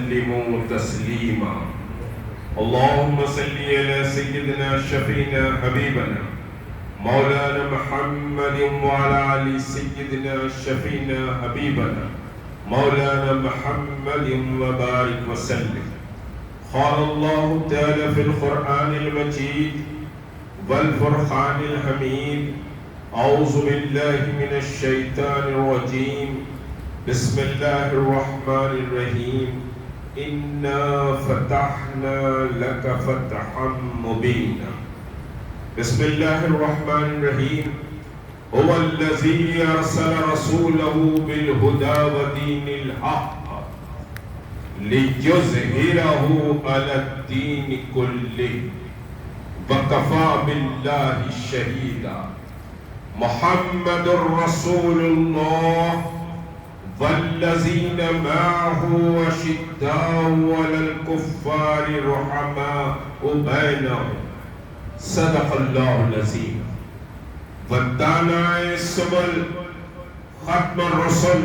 وسلموا تسليما. اللهم صل على سيدنا شفينا حبيبنا مولانا محمد وعلى آل سيدنا شفينا حبيبنا مولانا محمد وبارك وسلم. قال الله تعالى في القرآن المجيد والفرقان الحميد: أعوذ بالله من الشيطان الرجيم، بسم الله الرحمن الرحيم. إنا فتحنا لك فتحا مبينا. بسم الله الرحمن الرحيم. هو الذي أرسل رسوله بالهدى ودين الحق ليظهره على الدين كله وكفى بالله شهيدا. محمد رسول الله والذين معه أشداء على الكفار رحماء بينهم. صدق الله العظيم. ودانائے سبل ختم الرسل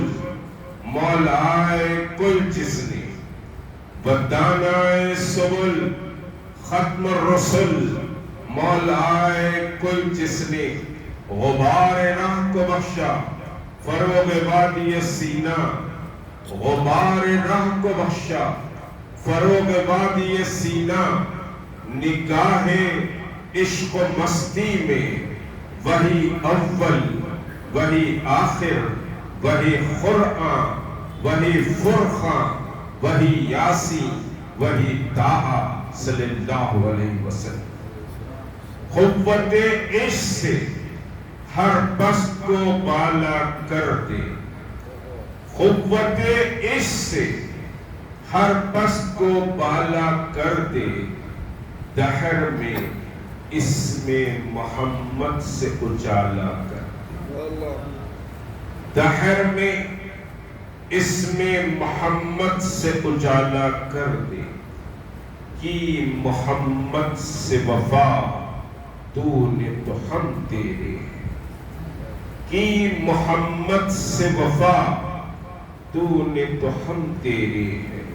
مولائے کل جس نے. ودانائے سبل ختم الرسل مولائے کل جس نے. غبار راہ کو بخشا فروغ وادی سینا. غبار راہ کو بخشا فروغ وادی سینا. نگاہ عشق و مستی میں وہی اول وہی آخر وہی قرآن وہی فرقان وہی یاسین وہی طٰہٰ صلی اللہ علیہ وسلم. قوت عشق سے ہر پست کو بالا کر دے. قوت عشق سے ہر پست کو بالا کر دے. دہر میں اسم محمد سے اجالا کر دے. دہر میں اسم محمد سے اجالا کر دے. کی محمد سے وفا تو نے تو ہم تیرے. کی محمد سے وفا تو نے تو ہم تیرے ہیں.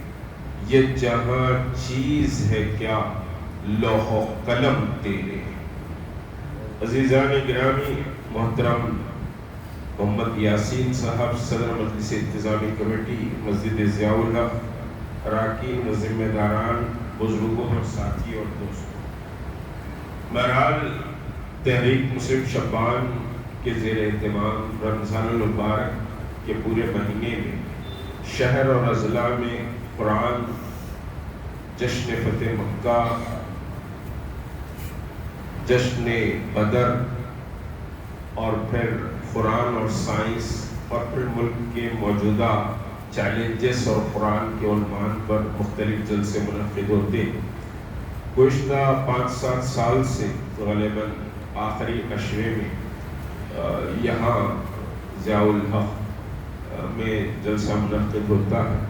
یہ جہاں چیز ہے کیا لوح و قلم تیرے. عزیزان گرامی، محترم محمد یاسین صاحب صدر مجلس انتظامی کمیٹی مسجد ضیاء الحق، اراکین و ذمہ داران، بزرگوں اور ساتھی اور دوستوں، بہرحال تحریک مسلم شبان کے زیر اہتمام رمضان المبارک کے پورے مہینے میں شہر اور اضلاع میں قرآن، جشن فتح مکہ، جشن بدر اور پھر قرآن اور سائنس اور پھر ملک کے موجودہ چیلنجز اور قرآن کے عنوان پر مختلف جلسے منعقد ہوتے. گزشتہ 5-7 سال سے غالباً آخری عشرے میں یہاں ضیاء الحق میں جلسہ منعقد ہوتا ہے.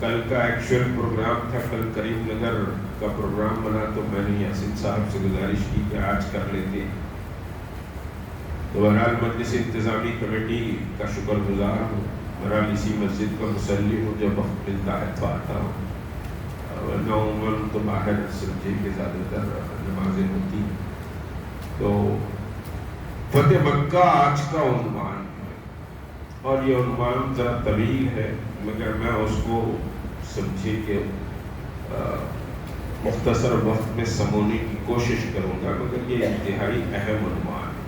کل کا ایکچوئل پروگرام تھا، کل کریم نگر کا پروگرام بنا، تو میں نے یاسین صاحب سے گزارش کی کہ آج کر لیتے. تو بہرحال مجلس انتظامی کمیٹی کا شکر گزار ہوں. بہرحال اسی مسجد کا مصلی ہوں، جب وقت ملتا ہے تو آتا ہوں، ورنہ عموماً تو باہر سمجھے کہ زیادہ تر نمازیں ہوتی ہیں. تو فتح مکہ آج کا عنوان ہے، اور یہ عنوان ذرا طویل ہے، مگر میں اس کو سمجھے کہ مختصر وقت میں سمونے کی کوشش کروں گا، مگر یہ انتہائی اہم عنوان ہے.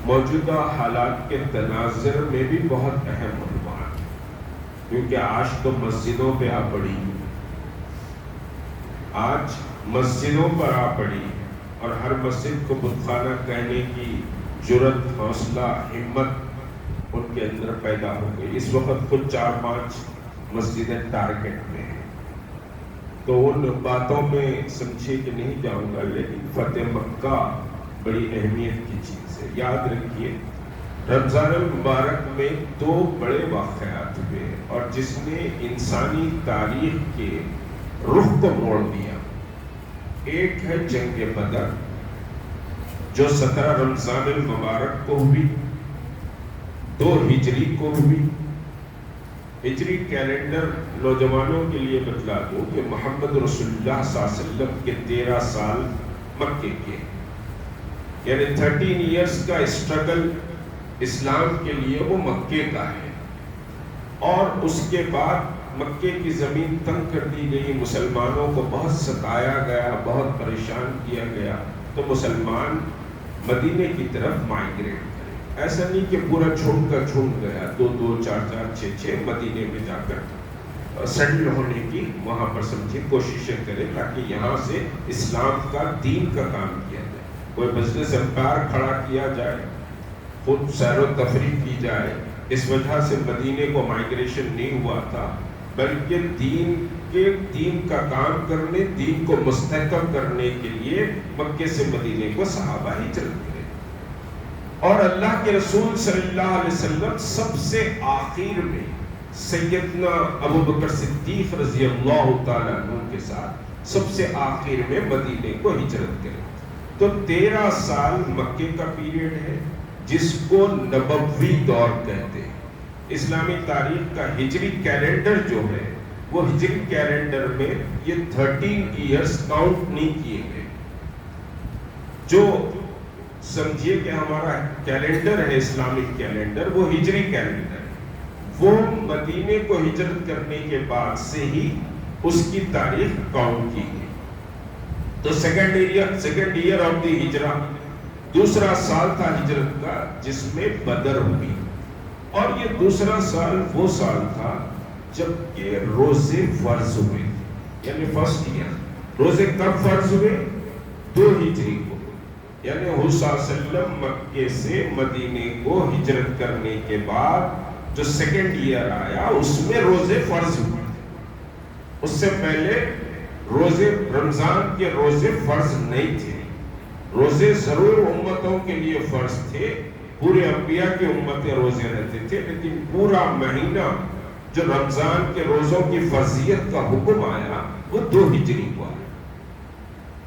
موجودہ حالات کے تناظر میں بھی بہت اہم عنوان ہے، کیونکہ آج تو مسجدوں پہ آ پڑی، آج مسجدوں پر آ پڑی، اور ہر مسجد کو بت خانہ کہنے کی جرت، حوصلہ، ہمت ان کے اندر پیدا ہو گئی. اس وقت خود 4-5 مسجدیں ٹارگٹ میں ہیں. تو ان باتوں میں سمجھے کہ نہیں جاؤں گا، لیکن فتح مکہ بڑی اہمیت کی چیز ہے. یاد رکھیے رمضان المبارک میں 2 بڑے واقعات ہوئے، اور جس نے انسانی تاریخ کے رخ کو موڑ دیا. ایک ہے جنگ بدر، جو 17 رمضان المبارک کو ہوئی، 2 ہجری کو ہوئی، ہجری کیلنڈر نوجوانوں کے لیے بتلا دوں کہ محمد رسول اللہ صلی اللہ علیہ وسلم کے 13 سال مکے کے، یعنی 13 ایئرس کا اسٹرگل اسلام کے لیے وہ مکے کا ہے. اور اس کے بعد مکے کی زمین تنگ کر دی گئی، مسلمانوں کو بہت ستایا گیا، بہت پریشان کیا گیا، تو مسلمان مدینے کی طرف مائیگریٹ کرے. ایسا نہیں کہ پورا جھنڈ کا جھنڈ گیا، 2 4 6 مدینے میں جا کر سیٹل ہونے کی وہاں پر سمجھے کوششیں کرے، تاکہ یہاں سے اسلام کا دین کا کام کیا جائے، کوئی بزنس امپائر کھڑا کیا جائے، خود سیر و تفریح کی جائے. اس وجہ سے مدینے کو مائیگریشن نہیں ہوا تھا، بلکہ دین کا کام کرنے، دین کو مستحکم کرنے کے لیے مکے سے مدینے کو صحابہ ہجرت کرے. اور اللہ کے رسول صلی اللہ علیہ وسلم سب سے آخر میں سیدنا ابو بکر صدیق رضی اللہ تعالیٰ عنہ کے ساتھ سب سے آخر میں مدینے کو ہجرت کرے. تو 13 سال مکے کا پیریڈ ہے، جس کو نبوی دور کہتے ہیں. اسلامی تاریخ کا ہجری کیلنڈر جو ہے، وہ ہجری کیلنڈر میں یہ 13 ایئرس کاؤنٹ نہیں کیے گئے. جو سمجھیے کہ ہمارا کیلنڈر ہے اسلامک کیلنڈر، وہ ہجری کیلنڈر ہے، وہ مدینے کو ہجرت کرنے کے بعد سے ہی اس کی تاریخ کاؤنٹ کی گئی. تو سیکنڈ ایئر آف دی ہجرہ، دوسرا سال تھا ہجرت کا، جس میں بدر ہوئی. اور یہ دوسرا سال وہ سال تھا جب کہ روزے فرض ہوئے، یعنی فرسٹ ایئر. روزے کب فرض ہوئے؟ 2 ہجری کو، یعنی حضور صلی اللہ علیہ وسلم مکے سے مدینے کو ہجرت کرنے کے بعد جو سیکنڈ ایئر آیا، اس میں روزے فرض ہوئے. اس سے پہلے روزے رمضان کے روزے فرض نہیں تھے. روزے ضرور امتوں کے لیے فرض تھے، پورے انبیاء کی امتیں روزے رہتے تھے، لیکن پورا مہینہ جو رمضان کے روزوں کی فرضیت کا حکم آیا وہ 2 ہجری کو آیا.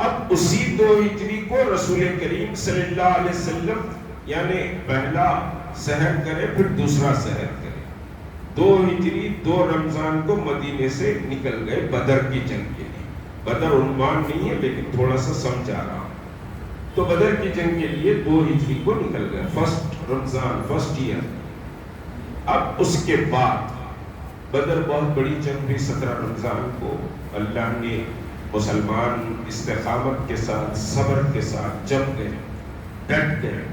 اب اسی 2 ہجری کو رسول کریم صلی اللہ علیہ وسلم یعنی پہلا سحر کرے پھر دوسرا سحر کرے. 2 ہجری 2 رمضان کو مدینے سے نکل گئے بدر کی جنگ کے لیے. بدر عنوان نہیں ہے لیکن تھوڑا سا سمجھا رہا ہوں. تو بدر کی جنگ کے لیے 2 ہجری کو نکل گئے، فرسٹ رمضان، فرسٹ ایئر. اب اس کے بعد بدر بہت بڑی جنگ ہوئی. 17 رمضان کو اللہ نے مسلمان استقامت کے ساتھ، صبر کے ساتھ جم گئے، ڈٹ گئے،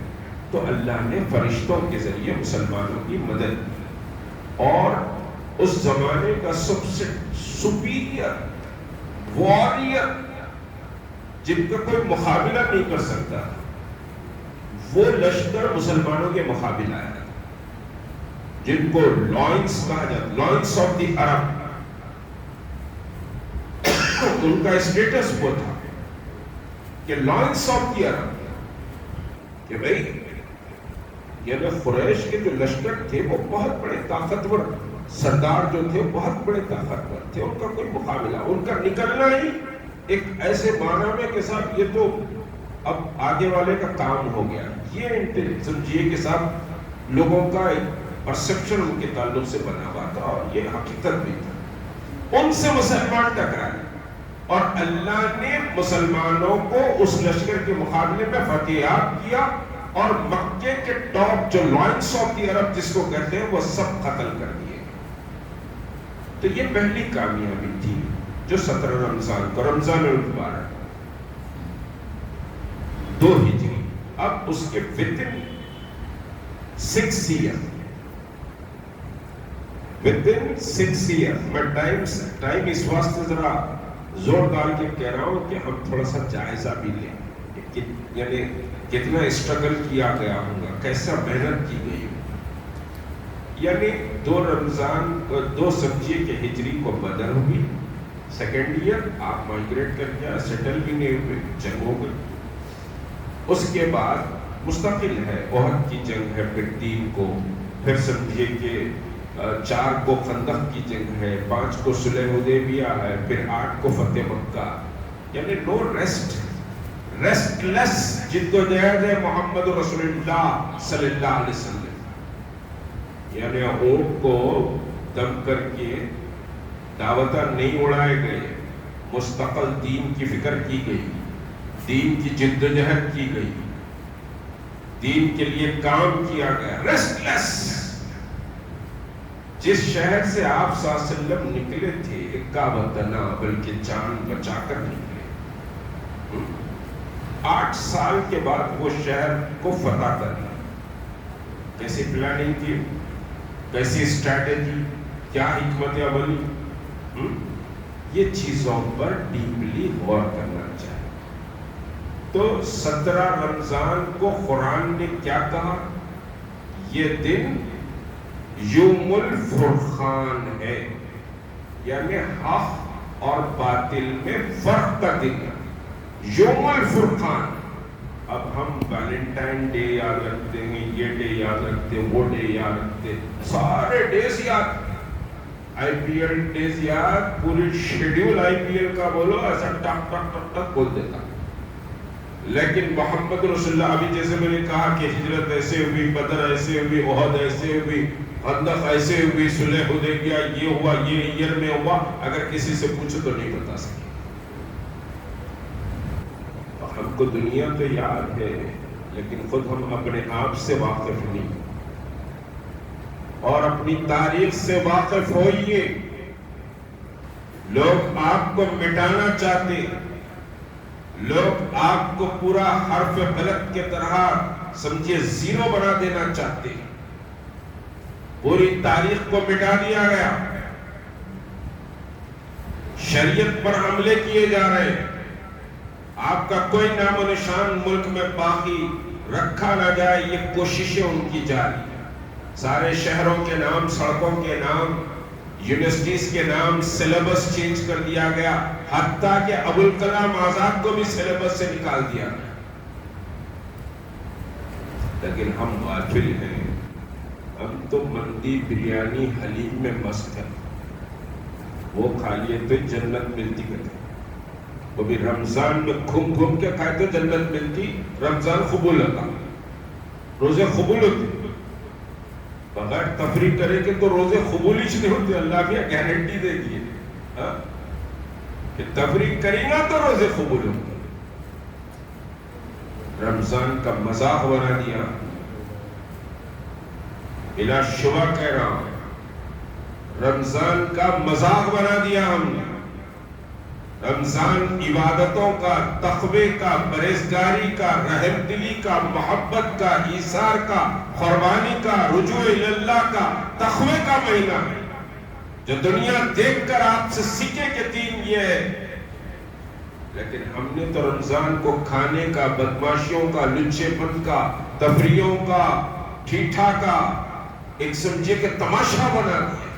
تو اللہ نے فرشتوں کے ذریعے مسلمانوں کی مدد کی. اور اس زمانے کا سب سے سپیریئر وارئر جن کا کوئی مقابلہ نہیں کر سکتا، وہ لشکر مسلمانوں کے مقابلہ آیا، جن کو لائنس کہا جاتا، لائنس آف دی عرب. ان کا اسٹیٹس وہ تھا کہ لائنس آف دی عرب، کہ بھئی یعنی قریش کے جو لشکر تھے وہ بہت بڑے طاقتور سردار جو تھے، بہت بڑے طاقتور تھے، ان کا کوئی مقابلہ، ان کا نکلنا ہی ایک ایسے معنی میں کہ صاحب یہ تو اب آگے والے کا کام ہو گیا. یہ سمجھیے کہ صاحب لوگوں کا ایک پرسپشن ان کے تعلق سے بنا ہوا تھا، اور یہ حقیقت بھی تھا. ان سے مسلمان ٹکرائے اور اللہ نے مسلمانوں کو اس لشکر کے مقابلے میں فتح کیا، اور مکے کے ٹاپ جو لائنس آف دی عرب جس کو کہتے ہیں وہ سب قتل کر دیے. تو یہ پہلی کامیابی تھی جو 17 رمضان کو، رمضان المبارک 2 ہجری. اب اس کے within 6 year میں ٹائم اس واسطے ذرا زور ڈال کے کہہ رہا ہوں کہ ہم تھوڑا سا جائزہ بھی لیں، یعنی کتنا اسٹرگل کیا گیا ہوگا، کیسا محنت کی گئی ہوگی. یعنی 2 رمضان 2 سمجھیے کہ ہجری کو بدر ہوئی، سیکنڈ ایئر آپ مائیگریٹ کر کے سیٹل بھی نہیں ہوئے، جنگ ہو گئی. اس کے بعد مستقل ہے، احد کی جنگ ہے، پھر 3 کو، پھر سمجھیے کہ 4 کو خندق کی جنگ ہے، 5 کو صلح حدیبیہ ہے، پھر 8 کو فتح مکہ. یعنی نو ریسٹ لیس جدوجہد ہے محمد رسول اللہ صلی اللہ علیہ وسلم. یعنی اونٹ کو دم کر کے دعوتاں نہیں اڑائے گئے، مستقل دین کی فکر کی گئی، دین کی جدوجہد کی گئی، دین کے لیے کام کیا گیا، ریسٹلیس۔ جس شہر سے آپ صلی اللہ علیہ وسلم نکلے تھے، اکا وطنا بلکہ جان بچا کر نکلے، 8 سال کے بعد وہ شہر کو فتح کر لیا۔ کیسی پلاننگ کی، کیسی اسٹریٹجی، کیا حکمت عملی، یہ چیزوں پر ڈیپلی غور کرنا چاہیے۔ تو 17 رمضان کو قرآن نے کیا کہا؟ یہ دن یوم الفرقان ہے، یعنی حق اور باطل میں فرق کا دن ہے، یوم الفرقان۔ اب ہم ویلنٹائن ڈے یاد رکھتے ہیں، یہ ڈے یاد رکھتے ہیں، وہ ڈے یاد رکھتے ہیں، سارے ڈیز یاد، آئی پی ایل ڈیز یاد، پوری شیڈیول آئی پی ایل کا بولو ایسا ٹک ٹک ٹک ٹک بول دیتا۔ لیکن محمد رسول اللہ، ابھی جیسے میں نے کہا کہ ہجرت ایسے ہوئی، بدر ایسے ہوئی، احد ایسے ہوئی، خندق ایسے ہوئی، صلح حدیبیہ یہ ہوا، یہ ایئر میں ہوا، اگر کسی سے پوچھو تو نہیں بتا سکے۔ ہم کو دنیا تو یاد ہے، لیکن خود ہم اپنے آپ سے واقف نہیں، اور اپنی تاریخ سے واقف ہوئیے۔ لوگ آپ کو مٹانا چاہتے، لوگ آپ کو پورا حرف غلط کے طرح سمجھے زیرو بنا دینا چاہتے، پوری تاریخ کو مٹا دیا گیا، شریعت پر حملے کیے جا رہے ہیں، آپ کا کوئی نام و نشان ملک میں باقی رکھا نہ جائے، یہ کوششیں ان کی جاری ہیں۔ سارے شہروں کے نام، سڑکوں کے نام، یونیورسٹیز کے نام، سلیبس چینج کر دیا گیا، حتیٰ کہ ابوالکلام آزاد کو بھی سلیبس سے نکال دیا گیا۔ لیکن ہم غافل ہیں، ہم تو مندی، بریانی، حلیم میں مست ہیں، وہ کھا لیے تو جنت ملتی کہتے، وہ بھی رمضان میں گھوم گھوم کے کھائے تو جنت ملتی۔ رمضان قبول ہوتا، روزے قبول ہوتے، بغیر تفریح کرے کہ تو روزے قبول ہی نہیں ہوتے۔ اللہ بھی گارنٹی دے دیے کہ تفریح کریں گا تو روزے قبول ہوتے۔ رمضان کا مذاق بنا دیا، بلا شبہ کہہ رہا ہوں، رمضان کا مذاق بنا دیا ہم نے۔ رمضان عبادتوں کا، تقوی کا، پرہیزگاری کا، رحم دلی کا، محبت کا، ایثار کا، قربانی کا، رجوع اللہ کا، تقوی کا مہینہ ہے، جو دنیا دیکھ کر آپ سے سیکھے کہ دین یہ ہے۔ لیکن ہم نے تو رمضان کو کھانے کا، بدماشیوں کا، لچے پن کا، تفریحوں کا، ٹھیٹھا کا ایک سمجھے کہ تماشا بنا دیا۔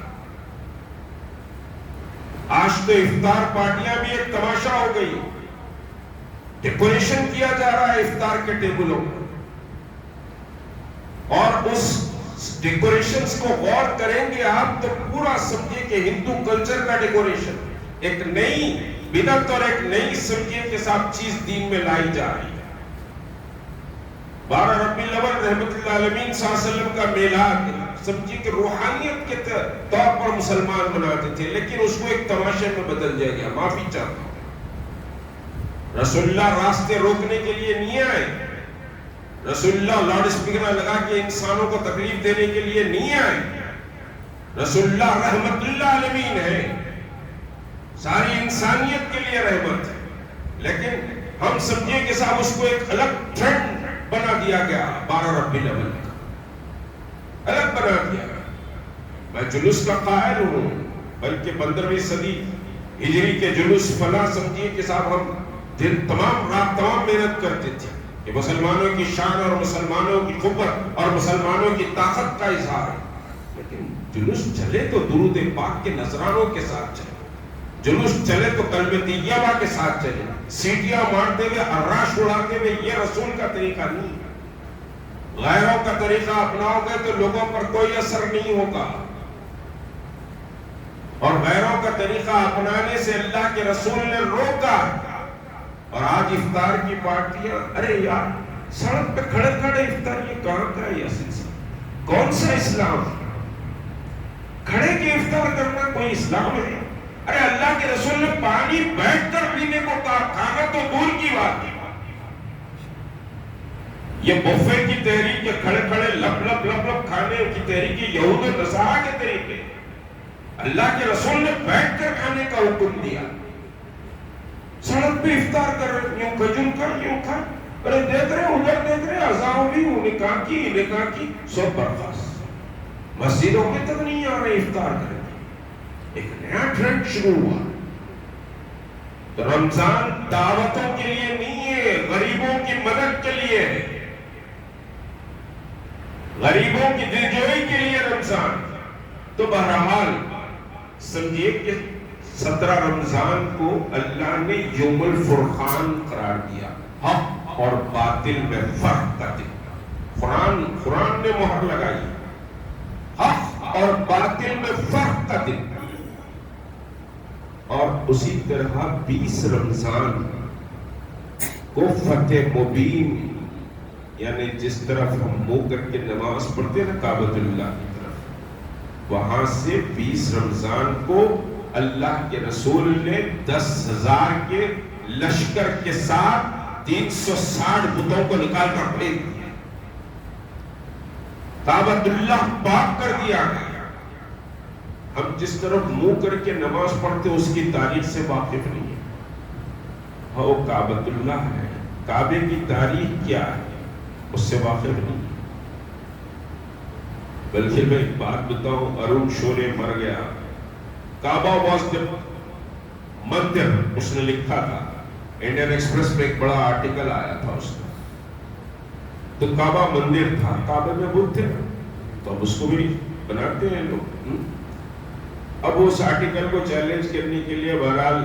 آج تو افطار پارٹیاں بھی ایک تماشا ہو گئی، ڈیکوریشن کیا جا رہا ہے افطار کے ٹیبلوں پر، اور اس ڈیکوریشنز کو غور کریں گے آپ تو پورا سمجھے کہ ہندو کلچر کا ڈیکوریشن، ایک نئی بدعت اور ایک نئی سمجھے کے ساتھ چیز دین میں لائی جا رہی ہے۔ 12 ربیع الاول رحمت اللہ علیہ صلی اللہ علیہ وسلم کا میلاد، سمجھے کہ روحانیت کے طور پر مسلمان مناتے تھے، لیکن اس کو ایک تماشے میں بدل دیا گیا۔ معافی چاہتا ہوں، رسول اللہ راستے روکنے کے لیے نہیں آئے، رسول اللہ لاؤڈ اسپیکر لگا کے انسانوں کو تکلیف دینے کے لیے نہیں آئے، رسول اللہ رحمت اللہ عالمین ہے، ساری انسانیت کے لیے رحمت ہے، لیکن ہم سمجھے کہ صاحب اس کو ایک الگ ٹرینڈ بنا دیا گیا۔ 12 ربیع الاول کا الگ بنا دیا گیا۔ میں جلوس کا قائل ہوں، بلکہ 15ویں صدی ہجری کے جلوس فلاں سمجھیے کہ صاحب ہم دن تمام رات تمام محنت کرتے تھے کہ مسلمانوں کی شان اور مسلمانوں کی قوت اور مسلمانوں کی طاقت کا اظہار ہے، لیکن جلوس چلے تو درود پاک کے نذرانوں کے ساتھ چلے، جلوس چلے تو کلمہ طیبہ کے ساتھ چلے، سیٹیاں مارتے ہوئے، حراش اڑاتے ہوئے، یہ رسول کا طریقہ نہیں ہے۔ غیروں کا طریقہ اپناؤ گے تو لوگوں پر کوئی اثر نہیں ہوگا، اور غیروں کا طریقہ اپنانے سے اللہ کے رسول نے روکا۔ اور آج افطار کی پارٹیاں، ارے یار سڑک پہ کھڑے کھڑے افطار، یہ کہاں کا ہے یہ سلسلہ؟ کون سا اسلام؟ کھڑے کے افطار کرنا کوئی اسلام ہے؟ ارے اللہ کے رسول نے پانی بیٹھ کر پینے کو کہا، کھانا تو دور کی بات ہے۔ یہ بفے کی تحریک، یہ کھڑے کھڑے لپ لپ لپ لپ کھانے کی تحریک، یہود و نصارہ کے طریقے۔ اللہ کے رسول نے بیٹھ کر کھانے کا حکم دیا۔ سڑک پہ افطار کر رہے، یوں کھجن کر یوں کھا، ارے دیکھ رہے ادھر دیکھ رہے، اذان بھی نکاح کی سب برخاست، مسجدوں میں تک نہیں آ رہے افطار کرنے۔ ایک نیا ٹرینڈ شروع ہوا۔ تو رمضان دعوتوں کے لیے نہیں ہے، غریبوں کی مدد کے لیے ہے، غریبوں کی دلجوئی کے لیے رمضان۔ تو بہرحال سمجھیے کہ 17 رمضان کو اللہ نے یوم الفرقان قرار دیا، حق اور باطل میں فرق کا دن۔ قرآن نے مہر لگائی، حق اور باطل میں فرق کا دن۔ اور اسی طرح 20 رمضان کو فتح مبین، یعنی جس طرف ہم منہ کر کے نماز پڑھتے ہیں نا کعبۃ اللہ کی طرف، وہاں سے 20 رمضان کو اللہ کے رسول نے 10,000 کے لشکر کے ساتھ 360 بتوں کو نکال کر پھینک دیا، کعبۃ اللہ پاک کر دیا گیا۔ ہم جس طرف منہ کر کے نماز پڑھتے اس کی تاریخ سے واقف نہیں ہے، وہ کعبۃ اللہ ہے، کعبے کی تاریخ کیا ہے اس سے واقف نہیں۔ بلکہ میں ایک بات بتاؤں، ارون شورے مر گیا، کعبہ واز دی مندر اس نے لکھا تھا، انڈین ایکسپریس پہ ایک بڑا آرٹیکل آیا تھا اس کا، تو کعبہ مندر تھا، کعبے میں بت تھے، تو اب اس کو بھی بناتے ہیں لوگ۔ اب اس آرٹیکل کو چیلنج کرنے کے لیے بہرحال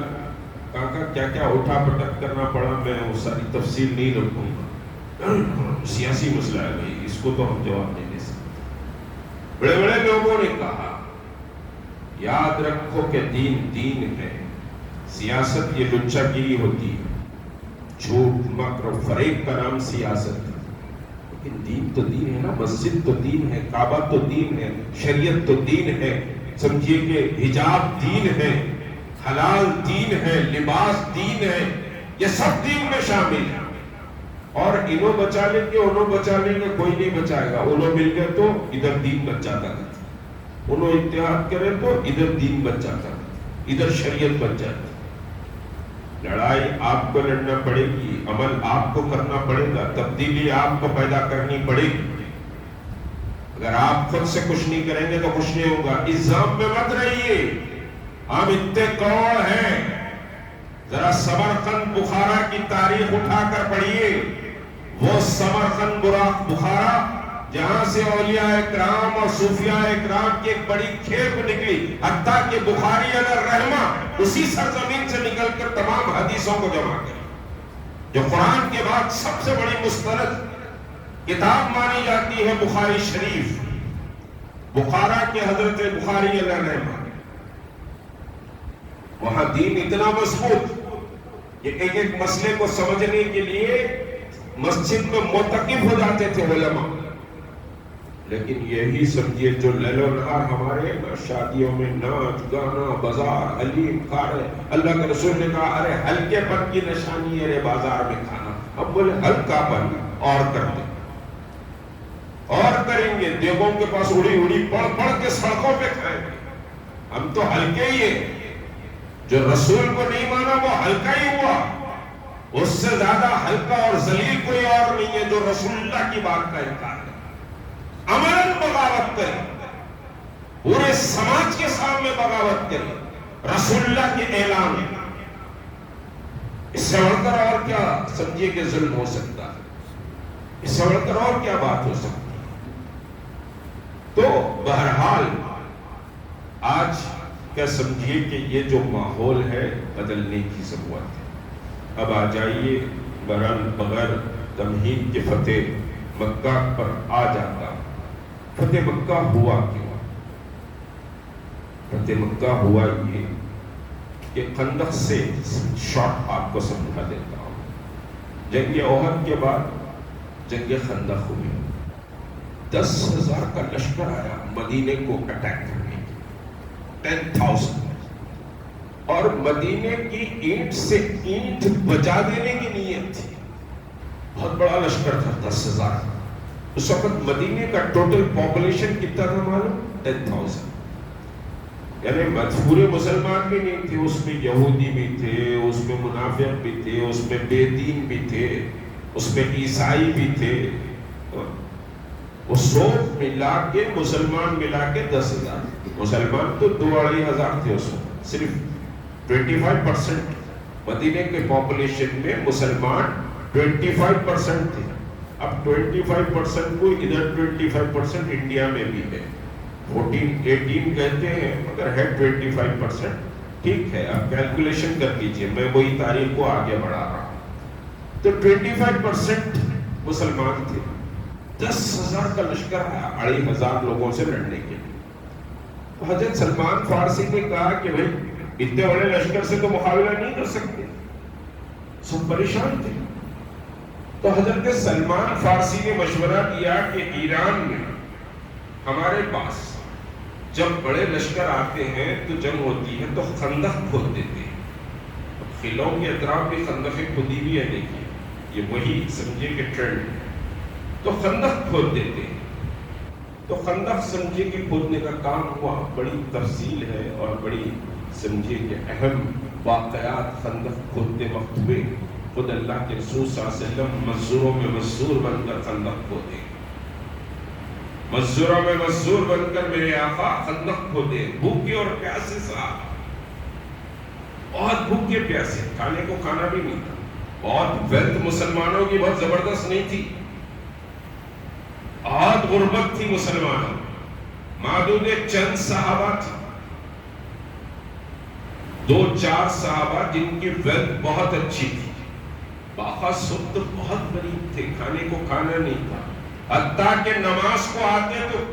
کہا کیا کیا اٹھا پٹک کرنا پڑا، میں وہ ساری تفصیل نہیں رکھوں گا، سیاسی مسئلہ ہے بھائی، اس کو تو ہم جواب نہیں دے سکتے۔ بڑے بڑے لوگوں نے کہا یاد رکھو کہ دین دین ہے، سیاست یہ لچا گیری ہوتی ہے، جھوٹ مکر و فریب کا نام سیاست ہے، لیکن دین تو دین ہے نا، مسجد تو دین ہے، کعبہ تو دین ہے، شریعت تو دین ہے، سمجھیے کہ حجاب دین ہے، حلال دین ہے، لباس دین ہے، یہ سب دین میں شامل ہے۔ اور انہوں بچا لیں گے انہوں بچا لیں گے، کوئی نہیں بچائے گا، انہوں مل گئے تو ادھر دین بچ جاتا ہے، انہوں اتحاد کرے تو ادھر دین بچ جاتا ہے، ادھر شریعت بچ جاتی ہے۔ لڑائی آپ کو لڑنا پڑے گی، عمل آپ کو کرنا پڑے گا، تبدیلی آپ کو پیدا کرنی پڑے گی۔ اگر آپ خود سے کچھ نہیں کریں گے تو کچھ نہیں ہوگا۔ الزام میں مت رہیے، ہم اتنے کروڑ ہیں، ذرا سمرقند بخارا کی تاریخ اٹھا کر پڑھیے، وہ سمرقند بخارا جہاں سے اولیاء اکرام اور صوفیاء اکرام کی ایک بڑی کھیپ نکلی، حتیٰ کہ بخاری علیہ الرحمہ اسی سرزمین سے نکل کر تمام حدیثوں کو جمع کری، جو قرآن کے بعد سب سے بڑی مستند کتاب مانی جاتی ہے بخاری شریف، بخارا کے حضرت بخاری علیہ الرحمہ۔ وہاں دین اتنا مضبوط کہ ایک ایک مسئلے کو سمجھنے کے لیے مسجد میں معتکف ہو جاتے تھے علماء۔ لیکن یہی سمجھیے جو لیل و نہار ہمارے شادیوں میں ناچ گانا بازار حلیم کھا رہے، اللہ کے رسول نے کہا ارے ہلکے پن کی نشانی ہے بازار میں کھانا، ہم بولے ہلکا پن اور کرتے اور کریں گے، دیگوں کے پاس اڑی اڑی پڑھ پڑھ کے سڑکوں پہ کھائیں گے، ہم تو ہلکے ہی ہیں۔ جو رسول کو نہیں مانا وہ ہلکا ہی ہوا، اس سے زیادہ ہلکا اور ذلیل کوئی اور نہیں ہے جو رسول اللہ کی بات کا انکار کرے، عملاً بغاوت کرے، پورے سماج کے سامنے بغاوت کرے رسول اللہ کے اعلان۔ اس سے بڑھ کر اور کیا سمجھیے کہ ظلم ہو سکتا ہے، اس سے بڑھ کر اور کیا بات ہو سکتی ہے۔ تو بہرحال آج کیا سمجھیے کہ یہ جو ماحول ہے بدلنے کی ضرورت ہے۔ اب آ جائیے بغیر تمہید کے فتح مکہ پر آ جاتا۔ فتح مکہ ہوا کیوں؟ فتح مکہ ہوا یہ کہ خندق سے شارٹ آپ کو سمجھا دیتا ہوں۔ جنگ احد کے بعد جنگ خندق ہوئی، 10,000 کا لشکر آیا مدینے کو اٹیک کرنے، 10,000. اور مدینے کی اینٹ سے اینٹ بچا دینے کی نیت تھی. بہت بڑا لشکر تھا, 10,000. اس وقت مدینے کا ٹوٹل پاپولیشن کتنا تھا معلوم؟ 10,000. یعنی پورے مسلمان بھی نہیں تھے, اس میں یہودی بھی تھے, اس میں منافق بھی تھے, اس میں بے دین بھی تھے, اس میں عیسائی بھی تھے. وہ سب ملا کے مسلمان ملا کے 10,000. مسلمان تو 2,500 تھے اس وقت. صرف 25% مدینے کے پاپولیشن میں مسلمان 25% تھے. اب 25% کو ادھر 25% انڈیا میں بھی ہے, 14-18 کہتے ہیں, مگر ہے 25%. ٹھیک ہے, اب کیلکولیشن کر لیجئے, میں وہی تاریخ کو آگے بڑھا رہا ہوں. تو 25% مسلمان تھے. 10,000 کا لشکر آیا 2,500 لوگوں سے لڑنے کے لیے. تو حضرت سلمان فارسی نے کہا کہ بھائی اتنے بڑے لشکر سے تو مقابلہ نہیں کر سکتے. سب پریشان تھے. تو حضرت سلمان فارسی نے مشورہ دیا کہ ایران میں ہمارے پاس جب بڑے لشکر آتے ہیں تو جنگ ہوتی ہے تو خندق کھود دیتے ہیں. قلعوں کے اطراف بھی خندقیں کھودی بھی ہے, دیکھیے یہ وہی سمجھے کہ ٹرینڈ. تو خندق کھود دیتے ہیں. تو خندق سمجھے کہ کھودنے کا کام ہوا, بڑی تفصیل ہے اور بڑی سمجھے کہ اہم واقعات خندق کھودتے وقت ہوئے. خود اللہ کے رسول صلی اللہ علیہ وسلم مزدوروں میں مزدور بن کر خندق کھودے. مزدوروں میں مزدور بن کر میرے آقا خندق کھودے, بھوکے اور پیاسے صاحب, بہت بھوکے پیاسے, کھانے کو کھانا بھی نہیں تھا. بہت ویلتھ مسلمانوں کی بہت زبردست نہیں تھی, بہت غربت تھی مسلمانوں. معدود چند صحابہ تھے, 2-4 صحابہ جن کی ویلتھ بہت اچھی تھی. باقا سب تو بہت غریب تھے, کھانے کو کھانا نہیں تھا. حتیٰ کہ نماز کو آتے تو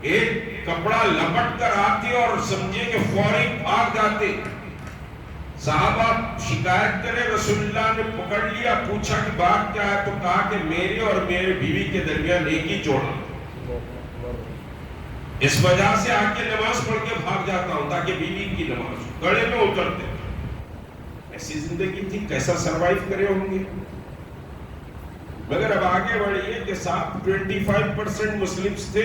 ایک کپڑا لپٹ کر آتے اور سمجھے کہ فوری بھاگ جاتے. صحابہ شکایت کرے, رسول اللہ نے پکڑ لیا, پوچھا کہ بات کیا ہے, تو کہا کہ میرے اور میرے بیوی کے درمیان ایک ہی جوڑا, اس وجہ سے آ کے نماز پڑھ کے بھاگ جاتا ہوں تاکہ بیوی کی نماز. گڑے میں اترتے. ایسی زندگی تھی, کیسا سروائیو کرے ہوں گے. مگر اب آگے بڑھئے کہ صاحب 25% مسلمز تھے,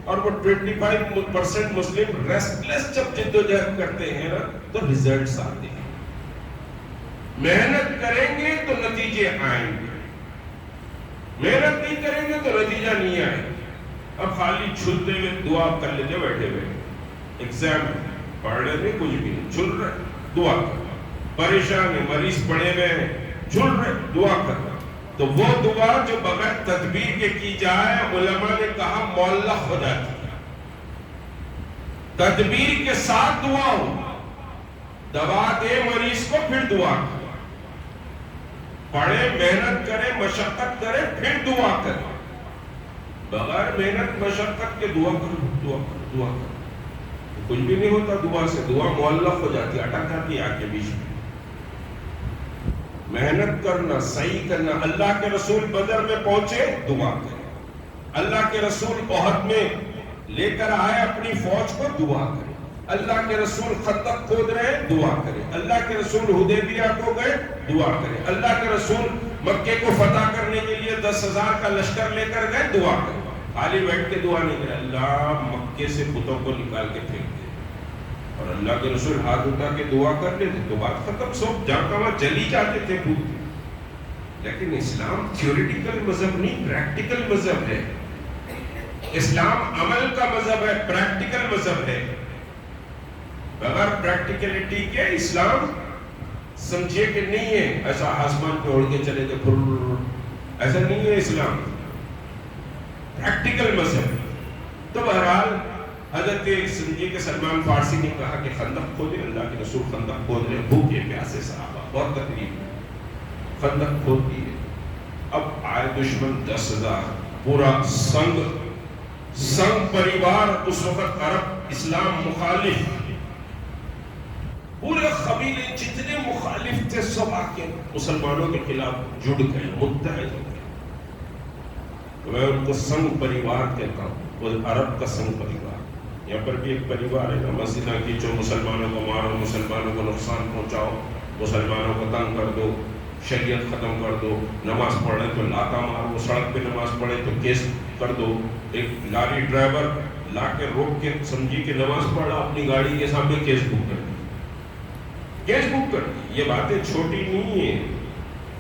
اور وہ 25% مسلم ریسٹلیس جب جد و جہد کرتے ہیں نا تو ریزلٹس آتے ہیں. محنت کریں گے تو نتیجے آئیں گے, محنت نہیں کریں گے تو نتیجہ نہیں آئے. اب خالی چھلتے ہوئے دعا کر لیتے بیٹھے ہوئے, ایگزام پڑھ رہے تھے کچھ بھی نہیں, چھل رہے دعا کر, پریشان ہے, مریض پڑے ہوئے ہیں, چھل رہے دعا کر. تو وہ دعا جو بغیر تدبیر کے کی جائے, علماء نے کہا معلق ہو جاتی ہے. تدبیر کے ساتھ دعا ہو, دوا دے مریض کو پھر دعا کرے, پڑھے محنت کرے مشقت کرے پھر دعا کرے. بغیر محنت مشقت کے دعا کرو, دعا کرو, دعا کرو, کچھ بھی نہیں ہوتا. دعا سے دعا معلق ہو جاتی ہے, اٹک جاتی ہے آگے بیچ میں. محنت کرنا, صحیح کرنا. اللہ کے رسول بدر میں پہنچے, دعا کرے. اللہ کے رسول احد میں لے کر آئے اپنی فوج کو, دعا کرے. اللہ کے رسول خندق کھود رہے, دعا کرے. اللہ کے رسول حدیبیہ کو گئے, دعا کرے. اللہ کے رسول مکے کو فتح کرنے کے لیے 10,000 کا لشکر لے کر گئے, دعا کرے. خالی بیٹھ کے دعا نہیں کرے, اللہ مکے سے بتوں کو نکال کے پھینک دے. اور اللہ کے رسول ہاتھ اٹھا کے دعا کر لیتے تو بات ختم. سب جہاں کا وہاں جلی جاتے تھے بھوک. لیکن اسلام تھیوریٹیکل مذہب نہیں, پریکٹیکل مذہب ہے. اسلام عمل کا مذہب ہے, پریکٹیکل مذہب ہے. بغیر پریکٹیکلٹی کے اسلام سمجھے کہ نہیں ہے. ایسا آسمان پہ اڑ کے چلے گئے, ایسا نہیں ہے اسلام. پریکٹیکل مذہب. تو بہرحال حضرت سمجھے کہ سلمان فارسی نے کہا کہ خندق کھودے. اللہ کے رسول خندق کھود رہے, بھوکے پیاسے صحابہ, بہت تکلیف, خندق کھود دیے. اب آئے دشمن 10,000, پورا سنگ پریوار. اس وقت عرب اسلام مخالف, پورے قبیلے جتنے مخالف تھے سب آ کے مسلمانوں کے خلاف جڑ گئے, متحد ہو گئے. میں ان کو سنگ پریوار کہتا ہوں, وہ عرب کا سنگ پریوار. یہاں پر بھی ایک پریوار ہے نا، مسجد نہ کھینچو، مسلمانوں کو مارو، مسلمانوں کو نقصان پہنچاؤ، مسلمانوں کو تنگ کر دو، شریعت ختم کر دو، نماز پڑھے تو لاتا مارو، سڑک پہ نماز پڑھے تو کیس کر دو. ایک لاری ڈرائیور لا کے روک کے سمجھی کہ نماز پڑھا، اپنی گاڑی کے سامنے کیس بک کر دی، کیس بک کر دی. یہ باتیں چھوٹی نہیں ہیں،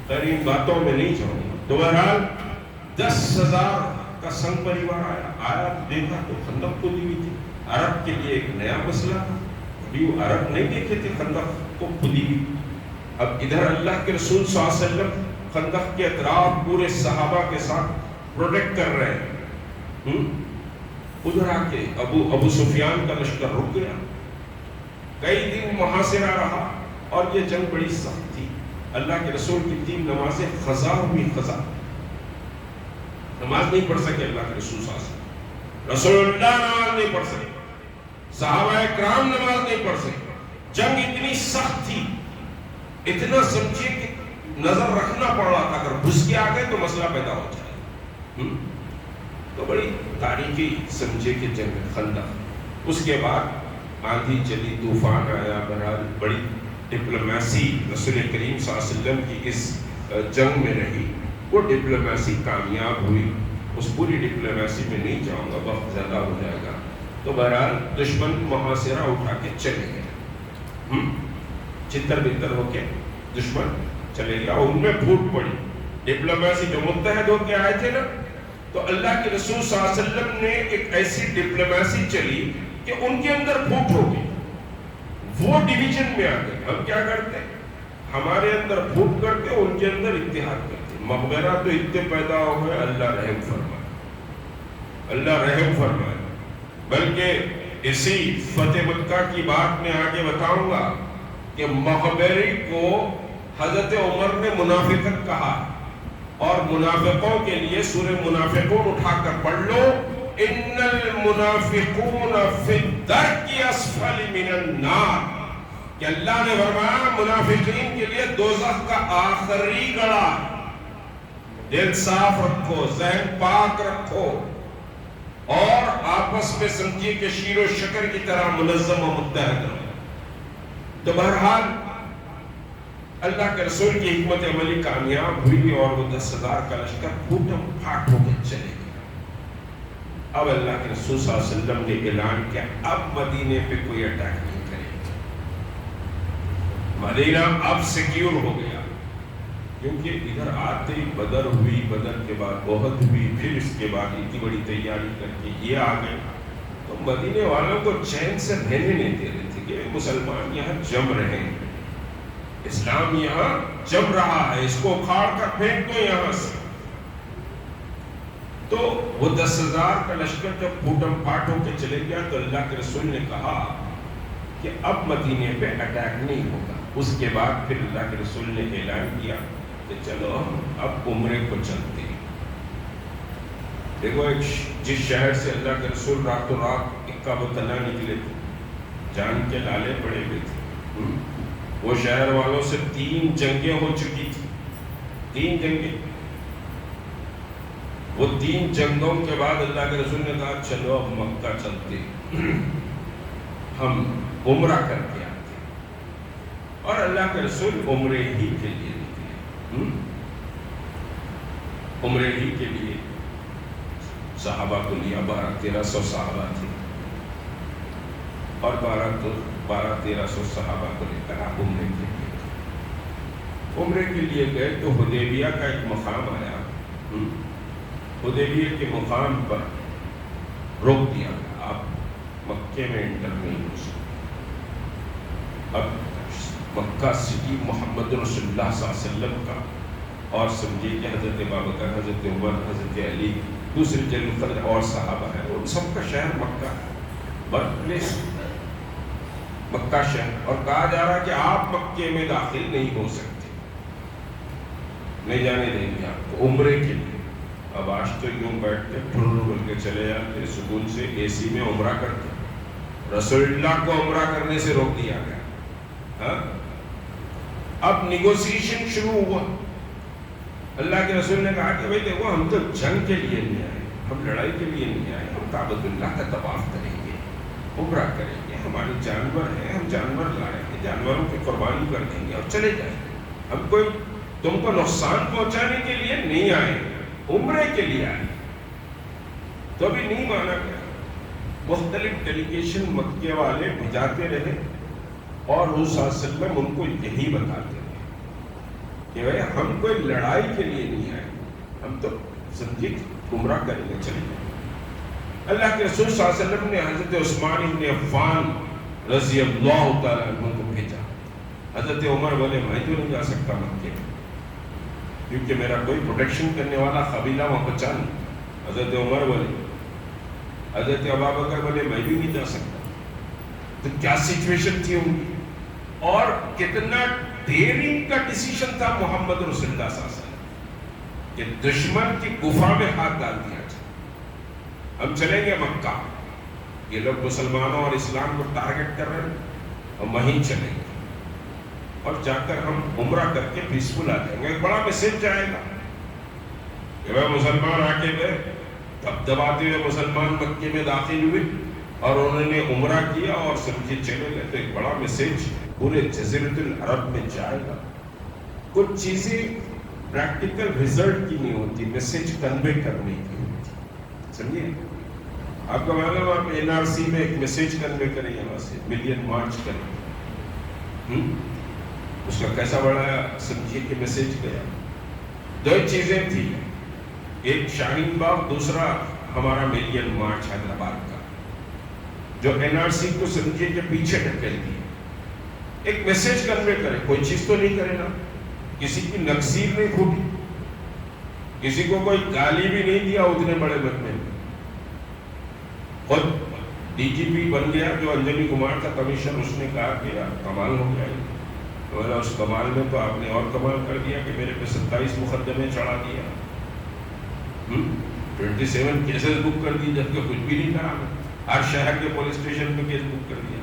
ترین باتوں میں نہیں جاؤں گا. تو بہرحال 10,000 کا سنگ پریوار آیا دیکھا تو خندق کھودی ہوئی تھی. عرب کے لیے ایک نیا مسئلہ تھا، ابھی وہ عرب نہیں دیکھے تھے خندق کو کھودی ہوئی. اب ادھر اللہ کے رسول صلی اللہ علیہ وسلم خندق کے اطراف پورے صحابہ کے ساتھ پروٹیکٹ کر رہے ہیں. ادھر آ کے ابو سفیان کا لشکر رک گیا، کئی دن محاصرہ رہا، اور یہ جنگ بڑی سخت تھی. اللہ کے رسول کی 3 نمازیں قضا ہوئی. قضا نماز نہیں پڑھ سکے اللہ کے رسول صلی اللہ علیہ وسلم، رسول اللہ نماز نہیں پڑھ سکے، صحابہ کرام نماز نہیں پڑھ سکے. جنگ اتنی سخت تھی، اتنا سمجھے کہ نظر رکھنا پڑ رہا تھا، اگر گھس کے آ گئے تو مسئلہ پیدا ہو جائے. تو بڑی تاریخی سمجھے کہ جنگ خندق. اس کے بعد آندھی چلی، طوفان آیا، بہرحال بڑی ڈپلومیسی رسول کریم صلی اللہ علیہ وسلم کی اس جنگ میں رہی. وہ ڈپلومیسی کامیاب ہوئی. اس پوری ڈپلومیسی میں نہیں جاؤں گا، وقت زیادہ ہو جائے گا. تو بہرحال دشمن محاصرہ اٹھا کے چلے گئے، چتر بتر ہو کے دشمن چلے گیا. ان میں پھوٹ پڑی. ڈپلومیسی جو متحد ہو کے آئے تھے نا، تو اللہ کے رسول صلی اللہ علیہ وسلم نے ایک ایسی ڈپلومیسی چلی کہ ان کے اندر پھوٹ ہو گئی، وہ ڈویژن میں آ گئے. ہم کیا کرتے ہیں؟ ہمارے اندر پھوٹ کرتے، ان کے اندر اتحاد کرتے. مغفرہ تو اتنے پیدا ہو گئے، اللہ رحم فرمائے، اللہ رحم فرمائے. بلکہ اسی فتح مکہ کی بات میں آگے بتاؤں گا کہ مغفری کو حضرت عمر نے منافقت کہا، اور منافقوں کے لیے سورہ منافقون اٹھا کر پڑھ لو. ان المنافقون فی الدرک اسفل من النار، کہ اللہ نے فرمایا منافقین کے لیے دوزخ کا آخری گڑا. دل صاف رکھو، ذہن پاک رکھو، اور آپس میں سمجھیے کہ شیر و شکر کی طرح منظم و متحد رہو. تو بہرحال اللہ کے رسول کی حکمت عملی کامیاب ہوئی، اور وہ 10,000 کا لشکر پھوٹم پھاٹ ہو کے چلے گئے. اب اللہ کے رسول صلی اللہ علیہ وسلم نے اعلان کیا اب مدینے پہ کوئی اٹیک نہیں کرے گا. مدینہ اب سیکیور ہو گیا، کیونکہ ادھر آتے ہی بدر ہوئی، بدر کے بعد احد ہوئی، پھر اس کے بعد اتنی بڑی تیاری کر کے یہ آ گئے. تو مدینے والوں کو چین سے رہنے نہیں دے رہے تھے کہ مسلمان یہاں جم رہے ہیں، اسلام یہاں جم رہا ہے، اس کو اکھاڑ کر پھینک دو یہاں سے. تو وہ 10,000 کا لشکر جب پھوٹم پھاٹ ہو کے چلے گیا، تو اللہ کے رسول نے کہا کہ اب مدینے پہ اٹیک نہیں ہوگا. اس کے بعد پھر اللہ کے رسول نے اعلان کیا کہ چلو ہم اب عمرے کو چلتے ہیں. دیکھو جس شہر سے اللہ کے رسول راتوں رات اکا بتلا نکلے تھے، جان کے لالے پڑے ہوئے تھے، وہ شہر والوں سے 3 جنگیں ہو چکی تھی، 3 جنگیں. وہ 3 جنگوں کے بعد اللہ کے رسول نے کہا چلو اب مکہ چلتے ہیں، ہم عمرہ کر کے آتے ہیں. اور اللہ کے رسول عمرے ہی کے لیے نکلے، عمرے ہی کے لیے. صحابہ کو لیا، 1200-1300 صحابہ تھے، اور 1200-1300 صحابہ کو لے کر آپ عمرے کے لیے عمرے کے لیے گئے. تو حدیبیہ کا ایک مقام آیا، حدیبیہ کے مقام پر روک دیا، آپ مکے میں انٹر نہیں ہو سکتے. اب مکہ سٹی محمد رسول اللہ صلی اللہ علیہ وسلم کا، اور سمجھیے کہ حضرت ابوبکر، حضرت عمر، حضرت علی، دوسرے جلیل القدر اور صحابہ ہیں، ان سب کا شہر مکہ، برتھ پلیس مکہ شہر. اور کہا جا رہا کہ آپ مکے میں داخل نہیں ہو سکتے، نہیں جانے دیں گے آپ کو عمرے کے لیے. اب آج تو یوں بیٹھتے ٹھنڈ بول کے چلے جاتے، سکون سے اے سی میں عمرہ کرتے. رسول اللہ کو عمرہ کرنے سے روک دیا گیا. اب نیگوسیشن شروع ہوا. اللہ کے رسول نے کہا کہ بھائی دیکھو، ہم تو جنگ کے لیے نہیں آئے، ہم لڑائی کے لیے نہیں آئے، ہم کعبۃ اللہ کا طواف کریں گے. عمرہ کریں گے، ہمارے جانور ہیں، ہم جانور لائیں گے، جانوروں کی قربانی کر دیں گے اور چلے جائیں گے. ہم کوئی تم کو نقصان پہنچانے کے لیے نہیں آئے، عمرے کے لیے آئے. تو ابھی نہیں مانا گیا. مختلف ڈیلیگیشن مکے والے بھیجاتے رہے اور حضور صلی اللہ علیہ وسلم ان کو یہی بتاتے رہے کہ بھائی ہم کوئی لڑائی کے لیے نہیں آئے، ہم تو سمجھے عمرہ کریں گے، چلے جائیں. اللہ کے رسول صلی اللہ علیہ وسلم نے حضرت عثمان ابن عفان رضی اللہ تعالیٰ عنہ کو بھیجا. حضرت عمر بولے میں تو نہیں جا سکتا مکے میں کیونکہ میرا کوئی پروٹیکشن کرنے والا قبیلہ وہاں بچا نہیں. حضرت عمر بولے، حضرت ابوبکر بولے میں بھی نہیں جا سکتا. تو کیا سچویشن تھی ان کی اور کتنا ڈیرنگ کا ڈیسیشن تھا محمد رسول اللہ صلی اللہ علیہ وسلم کہ دشمن کی گفا میں ہاتھ ڈال دیا جائے. ہم چلیں گے مکہ، یہ لوگ مسلمانوں اور اسلام کو ٹارگٹ کر رہے ہیں، ہم وہیں چلیں گے اور جا کر ہم عمرہ کر کے پیسفل آ جائیں گے. ایک بڑا میسج جائے گا کہ وہ مسلمان آ کے گئے، دب دباتے ہوئے مسلمان مکے میں داخل ہوئے اور انہوں نے عمرہ کیا اور سمجھے چلے گئے. تو ایک بڑا میسج پورے جزیرۃ العرب میں جائے گا. کچھ چیزیں پریکٹیکل ریزلٹ کی نہیں ہوتی، میسج کنوے کرنے کی ہوتی. سمجھے آپ کا معلوم آپ این آر سی میں ایک میسج کنوے کریں یہاں سے ملین مارچ کریں، اس کا کیسا بڑا سمجھیے کہ میسج گیا. دو چیزیں تھیں، ایک شاہین باغ، دوسرا ہمارا ملین مارچ حیدرآباد کا، جو این آر سی کو سمجھیے کہ پیچھے ڈھکیل دی. ایک میسج کنوے کرے، کوئی چیز تو نہیں کرے نا، کسی کی نقصیر نہیں پھوٹی، کسی کو کوئی گالی بھی نہیں دیا اتنے بڑے مجمع میں. خود ڈی جی پی بن گیا جو انجلی کمار کا کمیشن، اس نے کہا کہ کمال ہو گیا. اس کمال میں تو آپ نے اور کمال کر دیا کہ میرے پہ 27 مقدمے چڑھا دیا، 27 کیسز بک کر دی جبکہ کچھ بھی نہیں کرا. ہر شہر کے پولیس اسٹیشن میں کیس بک کر دیا.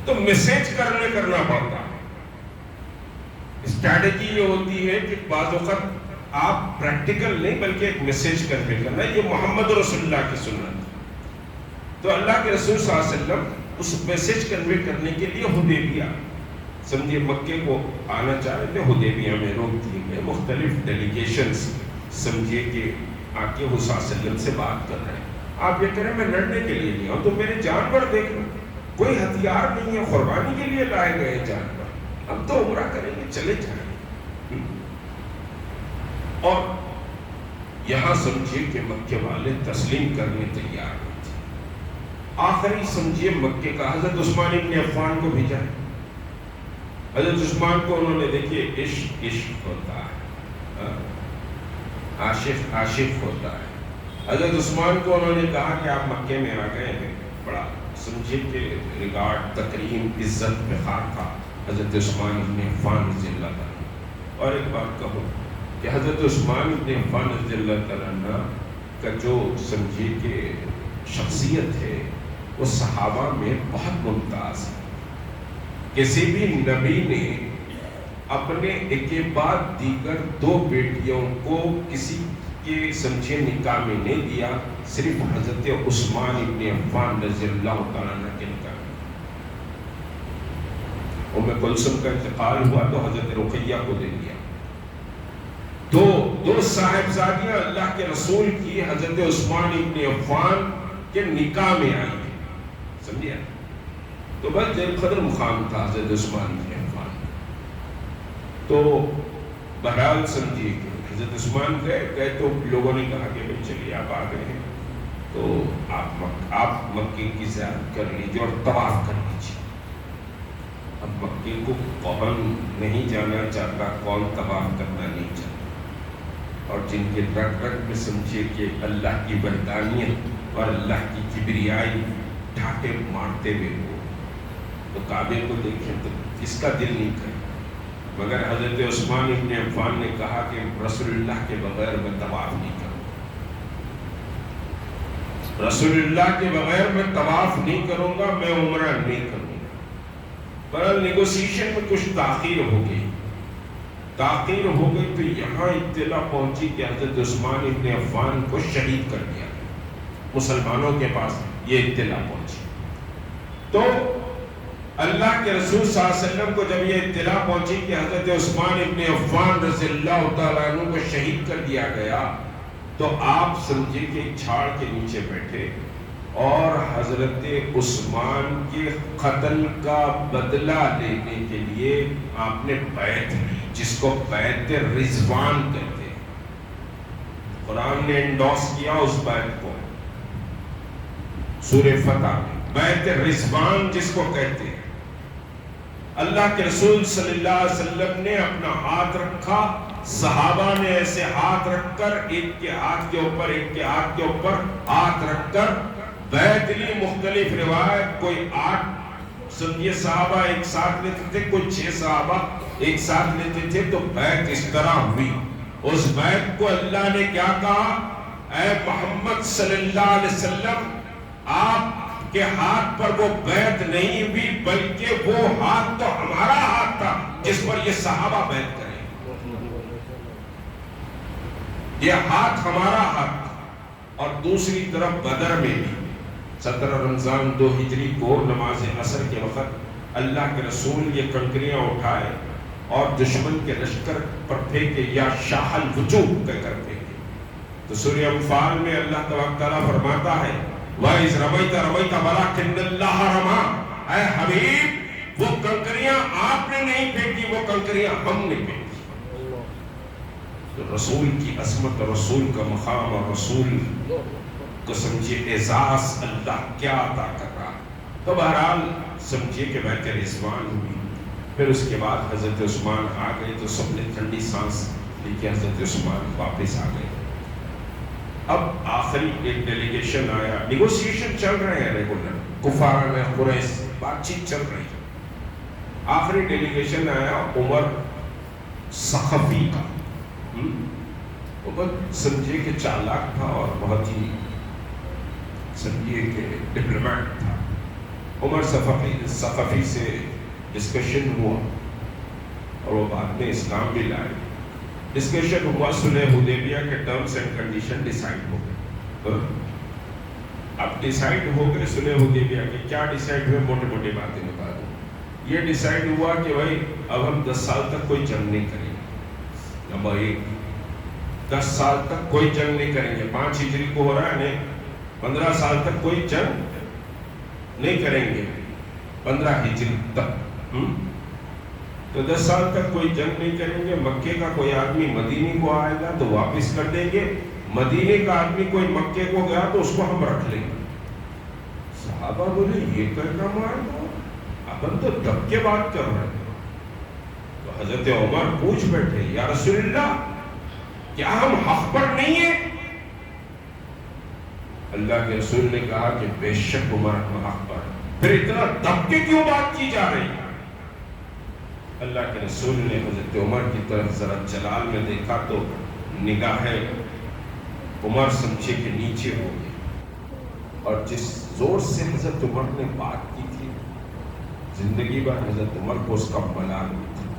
تو میسج کرنا پڑتا ہے. اسٹریٹجی یہ ہوتی ہے کہ بعض وقت آپ پریکٹیکل نہیں بلکہ ایک میسج کنوے کرنا ہے. یہ محمد رسول اللہ کی سنت. تو اللہ کے رسول صلی اللہ علیہ وسلم اس میسج کنوے کرنے کے لیے حدیبیہ سمجھے مکے کو آنا چاہ رہے تھے. حدیبیہ میں روک دیے گئے. مختلف ڈیلیگیشنز سمجھے کہ آ کے حضور صلی اللہ علیہ وسلم سے بات کر رہے ہیں. آپ یہ کریں میں لڑنے کے لیے نہیں ہوں، تو میرے جانور دیکھ لو، کوئی ہتھیار نہیں ہے، قربانی کے لیے لائے گئے جانور، ہم تو عمرہ کریں گے، چلے جائیں. اور یہاں سمجھے کہ مکے والے تسلیم کرنے تیار ہوئے تھے. آخری سمجھے مکے کا حضرت عثمان ابن عفان کو بھیجا. حضرت عثمان کو انہوں نے دیکھیے عشق ہوتا ہے، عاشق ہوتا ہے. حضرت عثمان کو انہوں نے کہا کہ آپ مکے میں آ گئے ہیں، بڑا سمجھے کہ ریگارڈ، تکریم، عزت میں خاک تھا حضرت عثمان ابن عفان رضی اللہ تعالیٰ. اور ایک بات کہو کہ حضرت عثمان ابن عفان رضی اللہ تعالیٰ کا جو سمجھے کہ شخصیت ہے وہ صحابہ میں بہت ممتاز ہے. کسی بھی نبی نے اپنے ایک کے بعد دیگر 2 بیٹیوں کو کسی کے سمجھے نکاح میں نہیں دیا، صرف حضرت عثمان ابن عفان رضی اللہ تعالیٰ عنہ کے نکاح میں. ام کلثوم کا انتقال ہوا تو حضرت رقیہ کو دے دیا. دو صاحبزادیاں اللہ کے رسول کی حضرت عثمان ابن عفان کے نکاح میں آئی ہیں. سمجھے؟ تو بس جل قدر مقام تھا حضرت عثمان ابن عفان. تو بہرحال سمجھیے کہ حضرت عثمان گئے تو لوگوں نے کہا کہ بھائی چلیے آپ آ گئے ہیں تو آپ مکے کی زیارت کر لیجیے اور طواف کر لیجیے. اب مکے کو کون نہیں جانا چاہتا، کون طواف کرنا نہیں چاہتا. اور جن کے رگ رگ میں سمجھے کہ اللہ کی وحدانیت اور اللہ کی کبریائی ڈھاٹے مارتے ہوئے ہو تو کعبے کو دیکھیں تو اس کا دل نہیں کرے. مگر حضرت عثمان ابن عفان نے کہا کہ رسول اللہ کے بغیر میں طواف نہیں کروں، رسول اللہ کے بغیر میں طواف نہیں کروں گا، میں عمرہ نہیں کروں گا. بہرحال نیگوسیشن میں کچھ تاخیر ہو گئی تو یہاں اطلاع پہنچی کہ حضرت عثمان ابن عفان کو شہید کر دیا. مسلمانوں کے پاس یہ اطلاع پہنچی. تو اللہ کے رسول صلی اللہ علیہ وسلم کو جب یہ اطلاع پہنچی کہ حضرت عثمان ابن عفان رضی اللہ تعالیٰ عنہ کو شہید کر دیا گیا، تو آپ سمجھے کہ جھاڑ کے نیچے بیٹھے اور حضرت عثمان کے قتل کا بدلہ لینے کے لیے آپ نے بیعت لی، جس کو بیعت رضوان کہتے ہیں۔ قرآن نے انڈوس کیا اس بیعت کو سورہ فتح میں، بیعت رضوان جس کو کہتے ہیں۔ اللہ کے رسول صلی اللہ علیہ وسلم نے اپنا ہاتھ رکھا، صحابہ نے ایسے ہاتھ رکھ کر ایک کے ہاتھ کے اوپر ایک کے ہاتھ کے اوپر ہاتھ رکھ کر بیعت لی۔ مختلف روایت، کوئی 8 سنگی صحابہ ایک ساتھ لیتے تھے، کوئی 6 صحابہ ایک ساتھ لیتے تھے، تو بیعت اس طرح ہوئی۔ اس بیعت کو اللہ نے کیا کہا؟ اے محمد صلی اللہ علیہ وسلم، آپ کے ہاتھ پر وہ بیعت نہیں ہوئی، بلکہ وہ ہاتھ تو ہمارا ہاتھ تھا جس پر یہ صحابہ بیعت کریں۔ یہ ہاتھ ہمارا ہاتھ تھا۔ اور دوسری طرف بدر میں بھی 17 رمضان 2 ہجری کو نماز عصر کے وقت اللہ کے رسول یہ کنکریاں اٹھائے اور دشمن کے لشکر پر پھینکے، یا شاہ الوجوہ کہہ کر پھینکے۔ تو سورہ انفال میں اللہ تبارک تعالیٰ فرماتا ہے وَإِذْ رَمَيْتَ رَمَيْتَ وَلَكِنَّ اللَّهَ رَمَى۔ اے حبیب، وہ کنکریاں آپ نے نہیں پھینکی، وہ کنکریاں ہم نے پھینکی۔ تو رسول کی عظمت، رسول کا مقام اور رسول کو سمجھے اعزاز اللہ کیا عطا کر رہا۔ تو بہرحال سمجھے کہ بیعت رضوان ہوئی۔ پھر اس کے بعد حضرت عثمان آ گئے، تو سب نے ٹھنڈی سانس لی کہ حضرت عثمان واپس آ گئے۔ اب آخری ایک ڈیلیگیشن آیا، نیگوسیشن چل رہے ہیں ریگولر، کفار میں قریش بات چیت چل رہی ہے۔ آخری ڈیلیگیشن آیا عمر ثقفی کا۔ وہ بہت سمجھے کہ چالاک تھا اور بہت ہی سمجھے کہ ڈپلومیٹ تھا۔ عمر ثقفی سے ڈسکشن ہوا اور وہ بعد میں اسلام بھی لائے۔ ڈسکشن ہوا، صلح حدیبیہ کے ٹرمز اینڈ کنڈیشن ڈیسائیڈ ہو گئے۔ اب ڈیسائیڈ ہو گئے صلح حدیبیہ کے، کیا ڈیسائیڈ ہوئے؟ موٹے موٹے باتیں بتا دوں۔ یہ ڈیسائیڈ ہوا کہ بھائی اب ہم 10 سال تک کوئی جنگ نہیں کریں گے۔ نمبر 1، 10 سال تک کوئی جنگ نہیں کریں گے۔ 5 ہجری کو ہو رہا ہے نہیں، 15 سال تک کوئی جنگ نہیں کریں گے، 15 ہجری تک۔ تو 10 سال تک کوئی جنگ نہیں کریں گے۔ مکے کا کوئی آدمی مدینے کو آئے گا تو واپس کر دیں گے، مدینے کا آدمی کوئی مکے کو گیا تو اس کو ہم رکھ لیں گے۔ صحابہ بولے یہ کرنا مارنا، اپن تو دب کے بات کر رہے ہیں۔ تو حضرت عمر پوچھ بیٹھے یا رسول اللہ، کیا ہم حق پر نہیں ہیں؟ اللہ کے رسول نے کہا کہ بے شک عمر حق پر۔ پھر اتنا دب کے کیوں بات کی جا رہی ہے؟ اللہ کے رسول نے حضرت عمر کی طرف ذرا جلال میں دیکھا تو نگاہیں عمر سمجھے کہ نیچے ہو گئی، اور جس زور سے حضرت عمر نے بات کی تھی، زندگی بھر حضرت عمر کو اس کا ملال ہوئی تھی۔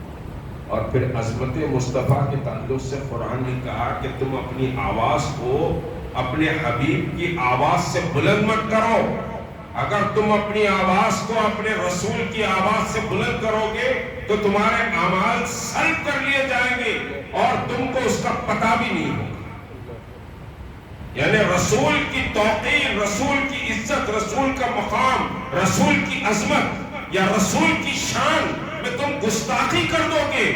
اور پھر عظمت مصطفیٰ کے تعلق سے قرآن نے کہا کہ تم اپنی آواز کو اپنے حبیب کی آواز سے بلند مت کرو۔ اگر تم اپنی آواز کو اپنے رسول کی آواز سے بلند کرو گے تو تمہارے اعمال سلب کر لیے جائیں گے اور تم کو اس کا پتہ بھی نہیں ہوگا۔ یعنی رسول کی توقیر، رسول کی عزت، رسول کا مقام، رسول کی عظمت یا رسول کی شان میں تم گستاخی کر دو گے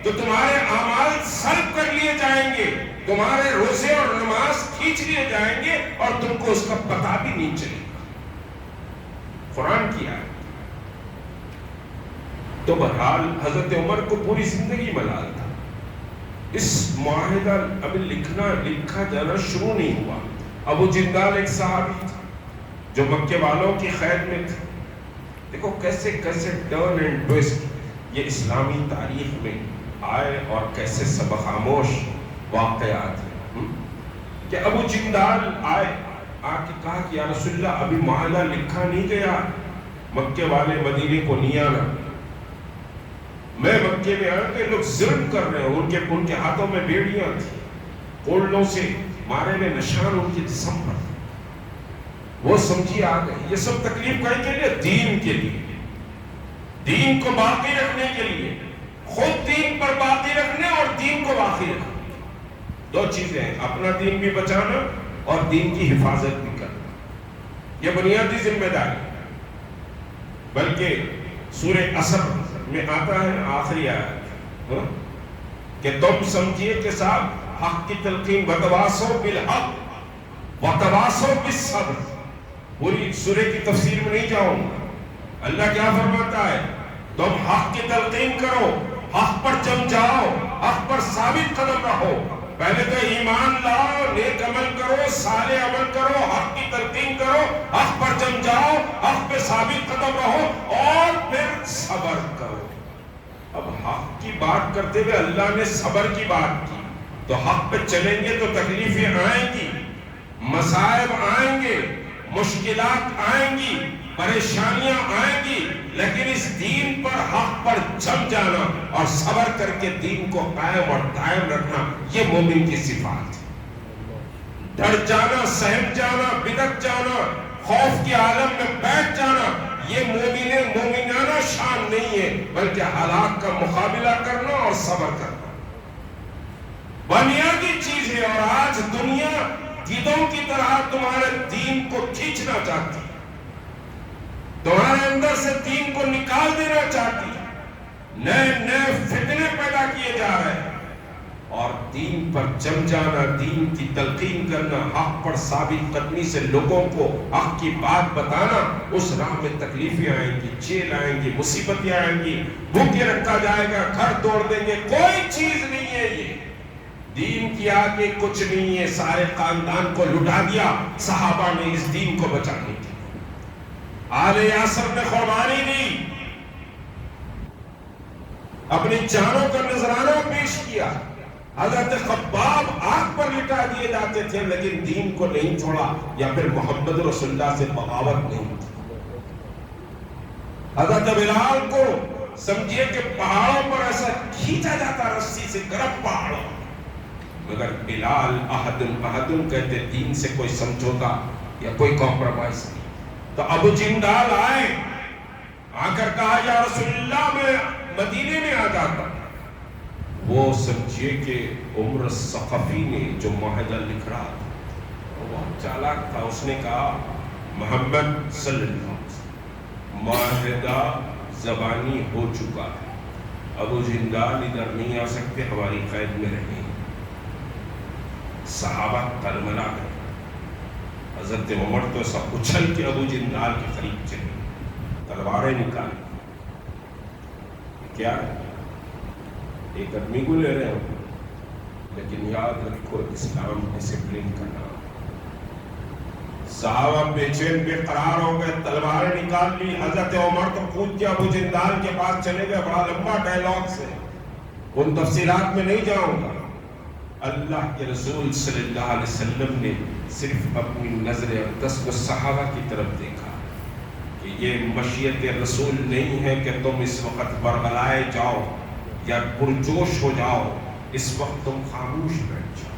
تو تمہارے اعمال سلب کر لیے جائیں گے، تمہارے روزے اور نماز کھینچ لیے جائیں گے اور تم کو اس کا پتہ بھی نہیں چلے گا۔ قرآن کی آیت۔ تو بہرحال حضرت عمر کو پوری زندگی ملال تھا۔ اس معاہدہ ابھی لکھا جانا شروع نہیں ہوا۔ ابو جندال ایک صحابی تھا جو مکے والوں کی قید میں تھا۔ دیکھو کیسے کیسے ٹرن اینڈ ٹویسٹ یہ اسلامی تاریخ میں آئے اور کیسے سبق آموز واقعات ہیں کہ ابو جندال آئے، آ کے کہا کہ یا رسول اللہ ابھی معاہدہ لکھا نہیں گیا، مکے والے مدینے کو نہیں آنا۔ میں مکے میں آیا کہ لوگ ظلم کر رہے ہیں، ان کے ہاتھوں میں بیڑیاں تھیں، کوڑلوں سے مارے میں نشان ان کے جسم پر۔ وہ سمجھی آ گئی. یہ سب تکلیف کہیں کے لیے؟ دین کے لیے، دین کو باقی رکھنے کے لیے، خود دین پر باقی رکھنے اور دین کو باقی رکھنے. دو چیزیں ہیں، اپنا دین بھی بچانا اور دین کی حفاظت بھی کرنا. یہ بنیادی ذمہ داری. بلکہ سورہ عصر میں آتا ہے آخری آیت کہ تم سمجھیے کہ صاحب حق کی تلقین وتواصوا بالحق وتواصوا بالصبر. پوری سورہ کی تفسیر میں نہیں جاؤں گا. اللہ کیا فرماتا ہے؟ تم حق کی تلقین کرو، حق پر جم جاؤ، حق پر ثابت قدم رہو. پہلے تو ایمان لاؤ، نیک عمل کرو، صالح عمل کرو، حق کی تلقین کرو، حق پر جم جاؤ، حق پہ ثابت قدم رہو اور پھر صبر کرو. اب حق کی بات کرتے ہوئے اللہ نے صبر کی بات کی. تو حق پہ چلیں گے تو تکلیفیں آئیں گی، مصائب آئیں گے، مشکلات آئیں گی، پریشانیاں آئیں گی، لیکن اس دین پر، حق پر جم جانا اور صبر کر کے دین کو قائم اور دائم رکھنا، یہ مومن کی صفات ہے. ڈر جانا، سہم جانا، بدک جانا، خوف کے عالم میں بیٹھ جانا، یہ مومنانہ شان نہیں ہے، بلکہ حالات کا مقابلہ کرنا اور صبر کرنا بنیادی چیز ہے. اور آج دنیا گدھوں کی طرح تمہارے دین کو کھینچنا چاہتی، تمہارے اندر سے دین کو نکال دینا چاہتی. نئے نئے فتنے پیدا کیے جا رہے ہیں اور دین پر جم جانا، دین کی تلقین کرنا، حق پر ثابت قدمی سے لوگوں کو حق کی بات بتانا، اس راہ میں تکلیفیں آئیں گی، جیل آئیں گی، مصیبتیں آئیں گی، بھوکے رکھا جائے گا، گھر توڑ دیں گے. کوئی چیز نہیں ہے یہ دین کی آگے کچھ نہیں ہے. سارے خاندان کو لٹا دیا صحابہ نے اس دین کو بچانے کی. آل یاسر نے قربانی دی، اپنی جانوں کا نذرانہ پیش کیا. حضرت خباب آگ پر لٹا دیے جاتے تھے لیکن دین کو نہیں چھوڑا، یا پھر محمد رسول اللہ سے بغاوت نہیں تھی. حضرت بلال کو سمجھیے کہ پہاڑوں پر ایسا کھینچا جاتا رسی سے، گرم پہاڑوں، مگر بلال احدن کہتے، دین سے کوئی سمجھوتا یا کوئی کمپرومائز نہیں. تو ابو جندال آئے، آ کر کہا یا رسول اللہ میں مدینے میں آ جاتا. وہ سمجھیے کہ عمر ثقفی نے جو معاہدہ لکھ رہا تھا وہ چالاک تھا. اس نے کہا محمد صلی اللہ علیہ وسلم معاہدہ زبانی ہو چکا ہے، ابو جندال ادھر نہیں آ سکتے، ہماری قید میں رہیں. صحابہ تلملا گئے. حضرت عمر تو سب اچھل کے ابو جندال کے قریب چلے، تلواریں نکالی. کیا ایک آدمی کو لے رہے ہو، لیکن یاد رکھو اسلام ڈسپلن کا نام. صحابہ بے چین بے قرار ہو گئے، تلواریں نکال لی. حضرت عمر تو کود کے ابو جندال کے پاس چلے گئے. بڑا لمبا ڈائلاگ سے، ان تفصیلات میں نہیں جاؤں گا. اللہ کے رسول صلی اللہ علیہ وسلم نے صرف اپنی نظر اقدس کو صحابہ کی طرف دیکھا کہ یہ مشیت رسول نہیں ہے کہ تم اس وقت برغلائے جاؤ یا پرجوش ہو جاؤ، اس وقت تم خاموش بیٹھ جاؤ.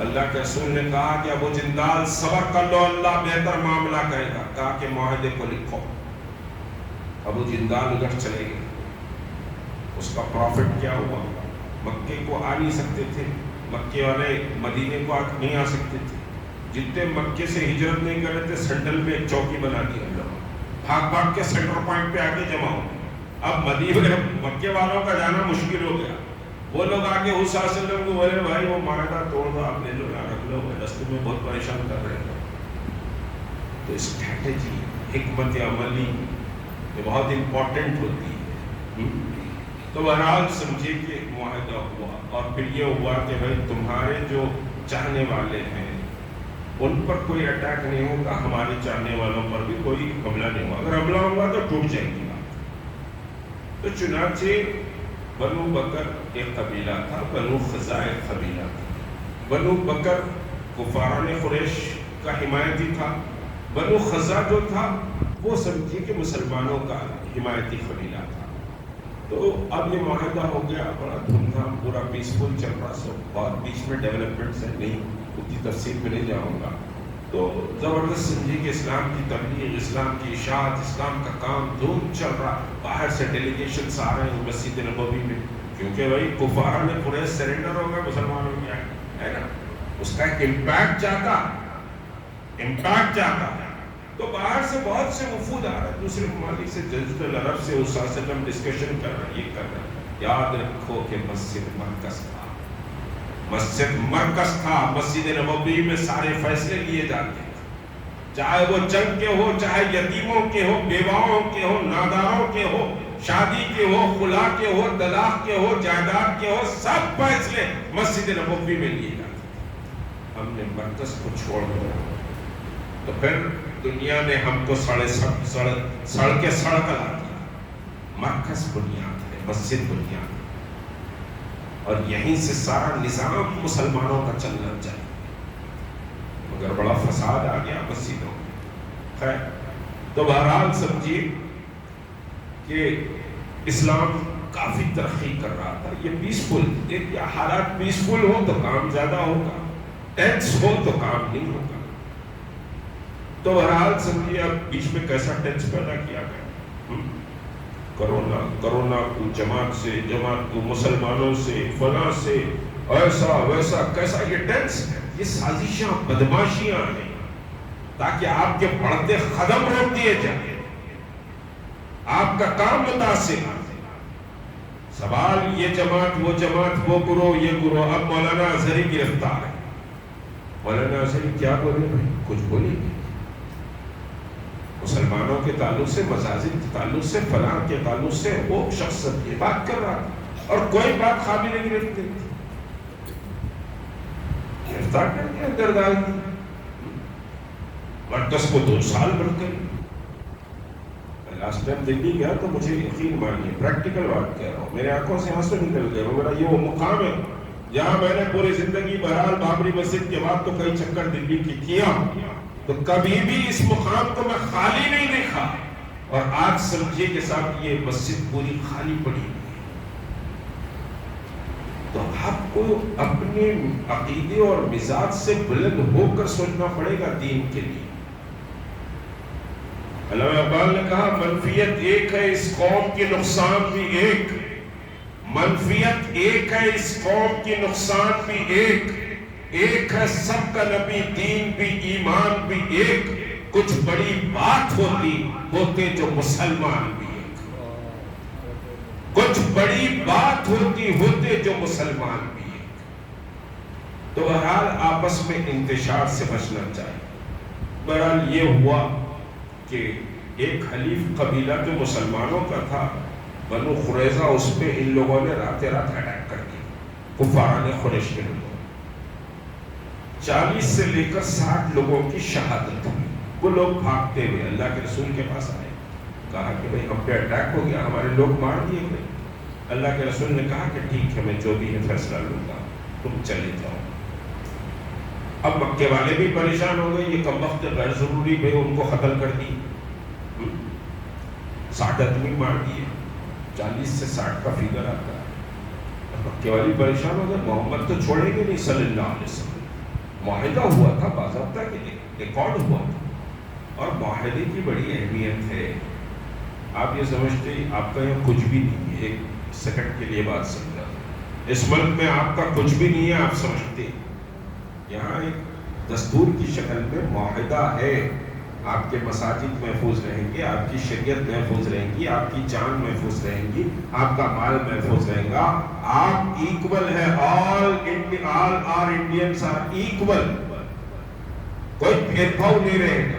اللہ کے رسول نے کہا کہ ابو جندال صبر کر لو، اللہ بہتر معاملہ کرے گا. کہا کہ معاہدے کو لکھو. ابو جندال ادھر چلے گئے. اس کا پروفٹ کیا ہوا؟ مکے کو آ نہیں سکتے تھے، مکے والے مدینے کو نہیں آ سکتے تھے. جتنے مکے سے ہجرت نہیں کر رہے تھے، سینٹرل میں ایک چوکی بنا دی اللہ، بھاگ بھاگ کے سینٹر پوائنٹ پہ آ کے جمع ہو. اب مدینے مکے والوں کا جانا مشکل ہو گیا. وہ لوگ آگے حضور صلی اللہ علیہ وسلم کو بولے بھائی وہ معاہدہ توڑ دو، آپ لے لو، یہاں رکھ لو، رستے میں بہت پریشان کر رہے ہیں. تو اسٹریٹجی، حکمت عملی یہ بہت امپورٹنٹ ہوتی ہے. تو بہرحال سمجھے کہ معاہدہ ہوا اور پھر یہ ہوا کہ بھائی تمہارے جو چاہنے والے ہیں ان پر کوئی اٹیک نہیں ہوگا، ہمارے چاہنے والوں پر بھی کوئی حملہ نہیں ہوگا. اگر حملہ ہوگا تو ٹوٹ جائے گی بات. تو چنانچہ بنو بکر ایک قبیلہ تھا، بنو خزاع ایک قبیلہ تھا. بنو بکر کفاران قریش کا حمایتی تھا، بنو خزاع جو تھا وہ سمجھیے کہ مسلمانوں کا حمایتی قبیلہ تھا. تو اب یہ معاہدہ ہو گیا، بڑا دھوم دھام، پورا پیسفل چل رہا. سب بہت بیچ میں ڈیولپمنٹس ہیں، نہیں اتنی تفصیل میں نہیں جاؤں گا. تو زبردست سمجھی کہ اسلام کی تبلیغ، اسلام کی اشاعت، اسلام کا کام دھوم چل رہا. باہر سے ڈیلیگیشنس آ رہے ہیں مسجد نبوی میں، کیونکہ بھائی کفار میں پورے سرنڈر ہو گئے مسلمانوں میں، ہے نا. اس کا ایک امپیکٹ چاہتا ہے. تو باہر سے بہت سے وفود آ رہے ہیں، دوسرے ممالک سے، جزیرۃ العرب سے. اس سے ہم ڈسکشن کر رہے ہیں، یہ کر رہے ہیں. یاد رکھو کہ مسجد مرکز تھا. مسجد نبوی میں سارے فیصلے لیے جاتے ہیں، چاہے وہ جنگ کے ہو، چاہے یتیموں کے ہو، بیواؤں کے ہو، ناداروں کے ہو، شادی کے ہو، خلا کے ہو، طلاق کے ہو، جائیداد کے ہو، سب فیصلے مسجد نبوی میں لیے جاتے ہیں. ہم نے مرکز کو چھوڑ دیا تو پھر دنیا نے ہم کو سڑ کے سڑک لا دیا. مرکز بنیاد ہے، مسجد بنیاد ہے، اور یہیں سے سارا نظام مسلمانوں کا چلنا چاہیے. مگر بڑا فساد آ گیا مسجدوں میں. خیر، تو بہرحال سمجھیے کہ اسلام کافی ترقی کر رہا تھا. یہ پیسفل، دیکھیے حالات پیسفل ہو تو کام زیادہ ہوگا، ٹینس ہو تو کام نہیں ہوگا. تو بہرحال سمجھیے اب بیچ میں کیسا ٹینس پیدا کیا گیا. کرونا کو جماعت کو مسلمانوں سے، فلاں سے، ایسا ویسا، کیسا یہ ٹینس ہے. یہ سازشاں، بدماشیاں ہیں تاکہ آپ کے بڑھتے قدم روک دیے جائیں، آپ کا کام متاثر. سوال یہ جماعت، وہ گروہ، یہ گروہ. اب مولانا اظہری گرفتار ہے. مولانا اظہری کیا بولے بھائی؟ کچھ بولے گی مسلمانوں کے تعلق سے، مساجد کے تعلق سے، فلاں کے تعلق سے وہ شخص یہ بات کر رہا تھا اور کوئی بات قابل گرفت نہیں تھی. گرفتار کر کے اندر ڈال دی. مرکز کو 2 سال بڑھ کر. لاسٹ ٹائم دلی گیا تو مجھے یقین مانیے، پریکٹیکل بات کہہ رہا ہوں، میرے آنکھوں سے آنسو نکل گئے. میرا یہ وہ مقام ہے جہاں میں نے پوری زندگی بہرحال بابری مسجد کے بعد تو کئی چکر دلی کی کیا، تو کبھی بھی اس مقام کو میں خالی نہیں دیکھا. اور آج سمجھیے کہ صاحب یہ مسجد پوری خالی پڑی. تو آپ کو اپنے عقیدے اور مزاج سے بلند ہو کر سوچنا پڑے گا دین کے لیے. علامہ اقبال نے کہا منفیت ایک ہے اس قوم کی، نقصان بھی ایک. منفیت ایک ہے اس قوم کی، نقصان بھی ایک. ایک ہے سب کا نبی، دین بھی، ایمان بھی ایک. کچھ بڑی بات ہوتے جو مسلمان بھی ایک. کچھ بڑی بات ہوتے جو مسلمان بھی ایک. تو بہرحال آپس میں انتشار سے بچنا چاہیے. بہرحال یہ ہوا کہ ایک حلیف قبیلہ جو مسلمانوں کا تھا، بنو قریظہ، اس پہ ان لوگوں نے رات اٹیک کر دیا، کفاران قریش کے لوگوں. 40 سے لے کر 60 لوگوں کی شہادت ہوئی. وہ لوگ بھاگتے ہوئے اللہ کے رسول کے پاس آئے، کہا کہ بھئی ہم پہ اٹیک ہو گیا، ہمارے لوگ مار دیے گئے. اللہ کے رسول نے کہا کہ ٹھیک ہے، میں جو بھی ہے فیصلہ لوں گا، تم چلے جاؤ. اب مکے والے بھی پریشان ہو گئے، یہ کم وقت غیر ضروری بھئی ان کو قتل کر دی. 60 آدمی مار دیے، 40 سے 60 کا فیگر آتا ہے. مکے والے پریشان ہو گئے، محمد تو چھوڑیں گے نہیں صلی اللہ علیہ وسلم. معاہدہ ہوا تھا، باضابطہ کے ریکارڈ ہوا تھا، اور معاہدے کی بڑی اہمیت ہے. آپ یہ سمجھتے آپ کا یہاں کچھ بھی نہیں ہے. ایک سیکنڈ کے لیے بات سمجھا، اس ملک میں آپ کا کچھ بھی نہیں ہے. آپ سمجھتے یہاں ایک دستور کی شکل میں معاہدہ ہے. آپ کے مساجد محفوظ رہیں گے، آپ کی شریعت محفوظ رہیں گی، آپ کی جان محفوظ رہیں گی، آپ کا مال محفوظ رہے گا. آپ ایکول ہے، all our Indians are equal. کوئی بھید بھاؤ نہیں رہے گا.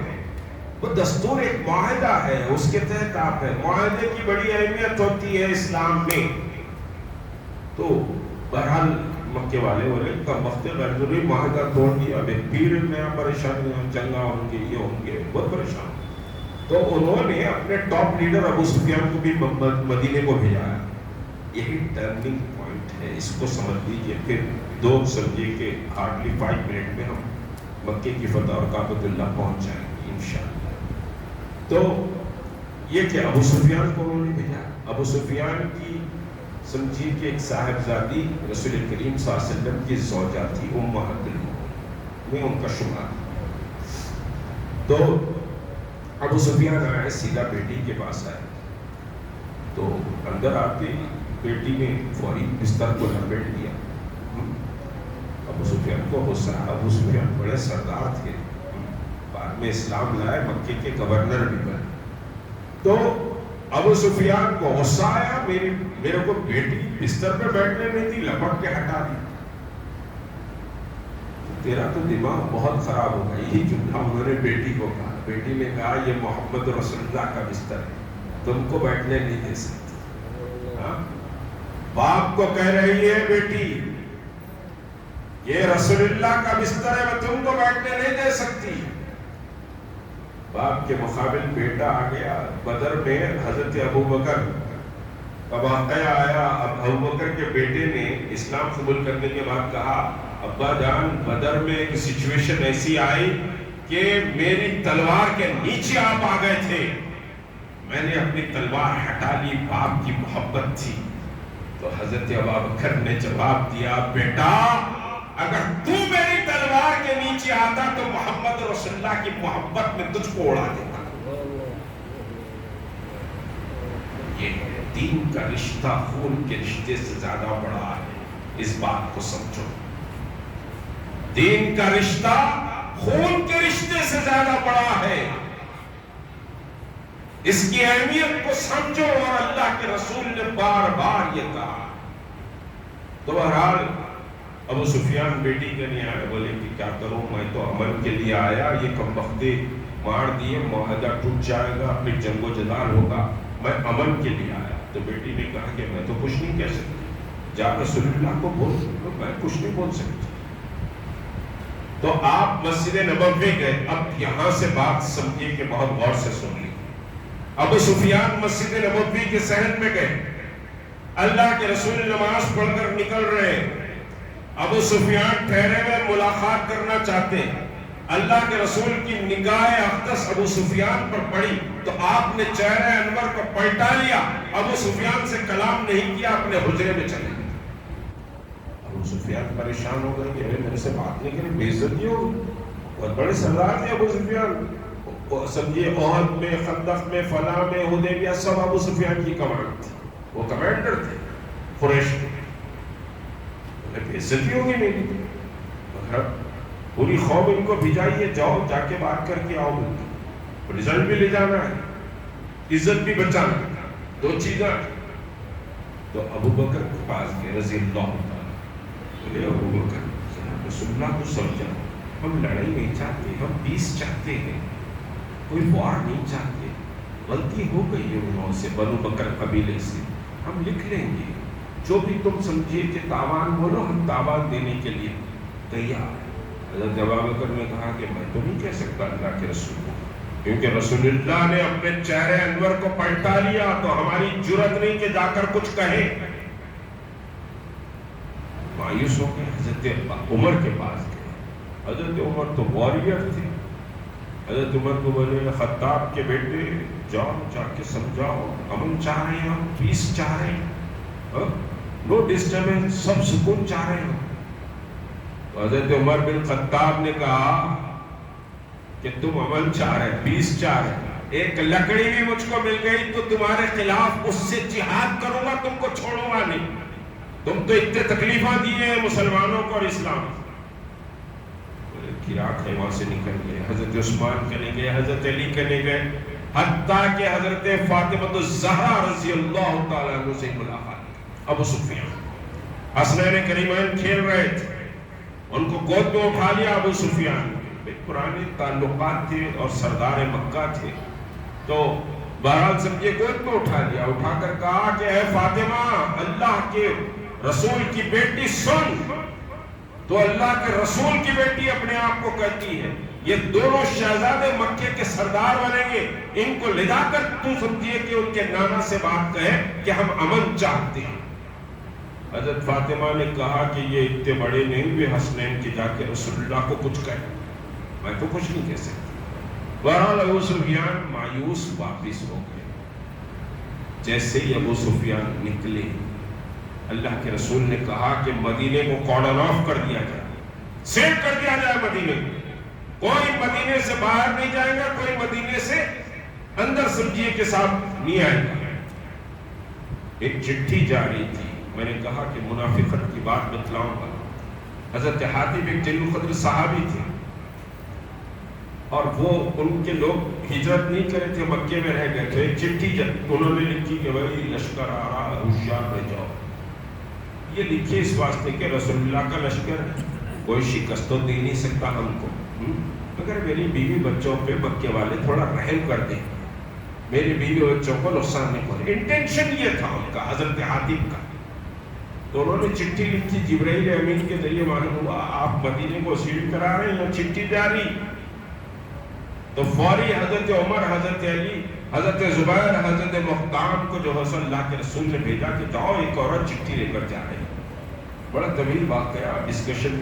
وہ دستور ایک معاہدہ ہے، اس کے تحت آپ ہے. معاہدے کی بڑی اہمیت ہوتی ہے اسلام میں. تو بہرحال مکے والے بولے کم وقت غیر ضروری معاہدہ توڑ دیا. اب ایک پیر نیا پریشان، جنگا ہوں گے، یہ ہوں گے، بہت پریشان. تو انہوں نے اپنے ٹاپ لیڈر ابو سفیان کو بھی مدینے کو بھیجایا. یہی ٹرننگ پوائنٹ ہے، اس کو سمجھ لیجیے. پھر 2 سمجھے کہ ہارڈلی 5 منٹ میں ہم مکے کی فتح اور کعبۃ اللہ پہنچ جائیں گے انشاءاللہ. تو یہ کہ ابو سفیان کو انہوں نے بھیجا. ابو سفیان کی سمجھیے کہ ایک صاحبزادی رسول کریم صلی اللہ علیہ وسلم کی زوجہ تھی، امہات المؤمنین میں ان کا شمار. تو ابو سفیان آئے, سیدھا بیٹی کے پاس آئے, تو اندر آتے ہی بیٹی نے فوری بستر کو لپیٹ دیا. ابو سفیان کو غصہ. ابو سفیان بڑے سردار تھے, بعد میں اسلام لائے, مکے کے گورنر بھی بنے. تو ابو سفیان کو غصہ آیا, میرے کو بیٹی بستر پہ بیٹھنے نہیں تھی, لپٹ کے ہٹا دی. تیرا تو دماغ بہت خراب ہوگا. یہی جملہ انہوں نے بیٹی کو کہا. بیٹی نے کہا یہ محمد رسول اللہ کا بستر ہے, تم کو بیٹھنے نہیں دے سکتی. باپ کو کہہ رہی ہے بیٹی یہ رسول اللہ کا بستر ہے, میں تم کو بیٹھنے نہیں دے سکتی. باپ کے مقابل بیٹا آ گیا. بدر میں حضرت ابو بکر کا واقعہ آیا. اب ابو بکر کے بیٹے نے اسلام قبول کرنے کے بعد کہا ابا جان بدر میں ایک سچویشن ایسی آئی کہ میری تلوار کے نیچے آپ آ گئے تھے, میں نے اپنی تلوار ہٹا لی, باپ کی محبت تھی. تو حضرت ابو بکر نے جواب دیا بیٹا اگر تو میری تلوار کے نیچے آتا تو محمد رسول اللہ کی محبت میں تجھ کو اڑا دیتا. یہ دین کا رشتہ خون کے رشتے سے زیادہ بڑا ہے, اس بات کو سمجھو. دین کا رشتہ خون کے رشتے سے زیادہ بڑا ہے, اس کی اہمیت کو سمجھو. اور اللہ کے رسول نے بار بار یہ کہا. تو بہرحال ابو سفیان بیٹی کے لیے آئے, بولے کہ کیا کروں, میں تو امن کے لیے آیا, یہ کمبختے مار دیے, معاہدہ ٹوٹ جائے گا, پھر جنگ و جدال ہوگا, میں امن کے لیے آیا. تو بیٹی نے کہا کہ میں تو کچھ نہیں کہہ سکتی, جا رسول اللہ کو بول, میں کچھ نہیں بول سکتی. تو آپ مسجد نبوی گئے. اب یہاں سے بات سمجھیے کہ بہت غور سے سن لی. ابو سفیان مسجد نبوی کے صحن میں گئے, اللہ کے رسول نماز پڑھ کر نکل رہے. ابو سفیان ٹھہرے ہوئے ملاقات کرنا چاہتے ہیں. اللہ کے رسول کی نگاہ اقدس ابو سفیان پر پڑی تو آپ نے چہرہ انور کو پلٹا لیا. ابو سفیان سے کلام نہیں کیا, اپنے حجرے میں چلے گئے. ابو سفیان پریشان ہو گئے کہ میرے سے بات نہیں کری, بے عزتی ہوگی. بہت بڑے سردار تھے ابو سفیان, سمجھیے احد میں, خندق میں, فلاں میں, حدیبیہ, سب ابو سفیان کی کمانڈ تھی. وہ کمانڈر تھے قریش کے. بے عزتی ہوگی میری, پوری قوم ان کو بھیجائیے, جاؤ جا کے بات کر کے آؤ, رزلٹ بھی لے جانا ہے, عزت بھی بچانا ہے, دو چیزیں. تو ابو بکر کے پاس گئے رضی اللہ تعالیٰ. بولے ابو بکر رسول اللہ کو سمجھا, ہم لڑائی نہیں چاہتے, ہم پیس چاہتے ہیں, کوئی وار نہیں چاہتے. غلطی ہو گئی ہے انہوں سے, بنو بکر قبیلے سے, ہم لکھ لیں گے, جو بھی تم سمجھیے کہ تاوان بولو, ہم تاوان دینے کے لیے تیار. حضرت ابو بکر نے کہا کہ میں تو نہیں کہہ سکتا اللہ کے رسول کو, کیونکہ رسول اللہ نے اپنے چہرے انور کو پلٹا لیا, تو ہماری جرت نہیں کہ جا کر کچھ کہے. مایوس ہو کے حضرت عمر کے پاس گئے. حضرت عمر تو واریر تھے. حضرت عمر کو بولے خطاب کے بیٹے جاؤ, جا کے سمجھاؤ, امن چاہ رہے ہیں ہم, پیس چاہ رہے ہیں, نو ڈسٹربنس, سب سکون چاہ رہے ہیں. تو حضرت عمر بن خطاب نے کہا کہ تم امن چاہ رہے, پیس چاہ رہے, ایک لکڑی بھی مجھ کو مل گئی تو تمہارے خلاف اس سے جہاد کروں گا, تم کو چھوڑوں گا نہیں. تم تو اتنے تکلیفیں دیے ہیں مسلمانوں کو اور اسلام. وہاں سے نکل گئے, حضرت عثمان چلے گئے, حضرت علی چلے گئے, حتیٰ کہ حضرت فاطمہ الزہرا رضی اللہ تعالیٰ عنہ سے ملاقات. ابو سفیان حسنین کریمین کھیل رہے تھے, ان کو گود میں اٹھا لیا ابو سفیان. پرانے تعلقات تھے اور سردار مکہ تھے, تو بہرحال سمجھے گود میں اٹھا لیا, اٹھا کر کہا کہ اے فاطمہ, اللہ کے رسول کی بیٹی سن. تو اللہ کے رسول کی بیٹی اپنے آپ کو کہتی ہے, یہ دونوں شہزادے مکے کے سردار بنیں گے, ان کو لے جا کر تو سمجھیے کہ ان کے نانا سے بات کہے کہ ہم امن چاہتے ہیں. حضرت فاطمہ نے کہا کہ یہ اتنے بڑے نہیں ہوئے حسنین کے جا کے رسول اللہ کو کچھ کہے, میں تو کچھ نہیں کہہ سکتی. بہرحال ابو سفیان مایوس واپس ہو گئے. جیسے ہی ابو سفیان نکلے, اللہ کے رسول نے کہا کہ مدینے کو کارڈن آف کر دیا جائے, سیل کر دیا جائے مدینے کو. کوئی مدینے سے باہر نہیں جائے گا، کوئی مدینے سے اندر سمجھیے کے ساتھ نہیں آئے گا۔ ایک چٹھی جاری تھی، میں نے کہا کہ منافقت کی بات بتلاؤں گا۔ حضرت حاتب ایک جلیل القدر صحابی تھے، اور وہ ان کے لوگ ہجرت نہیں کرے تھے، مکے میں رہ گئے تھے۔ ایک چٹھی انہوں نے لکھی کہ بھائی لشکر آ رہا ہے، ہوشیار رہ جاؤ۔ یہ لکھے اس واسطے کہ رسول اللہ کا لشکر کوئی شکست تو دے نہیں سکتا ہم کو، مگر میری بیوی بچوں پہ مکے والے تھوڑا رحم کر دیں، میری بیوی بچوں کو نقصان نہیں پہنچے۔ انٹینشن یہ تھا ان کا، حضرت حاتب کا۔ تو انہوں نے چٹھی لکھی، جبرائیل امین کے ذریعے معلوم ہوا آپ مدینے کو سیل کرا رہے ہیں، چٹھی جاری۔ تو فوری حضرت عمر، حضرت علی، حضرت زبیر، حضرت مقدام کو جو حضرت اللہ کے رسول نے بھیجا کہ جاؤ ایک عورت چٹھی لے کر جا رہی ہے۔ بڑا طویل واقعہ، ڈسکشن بھی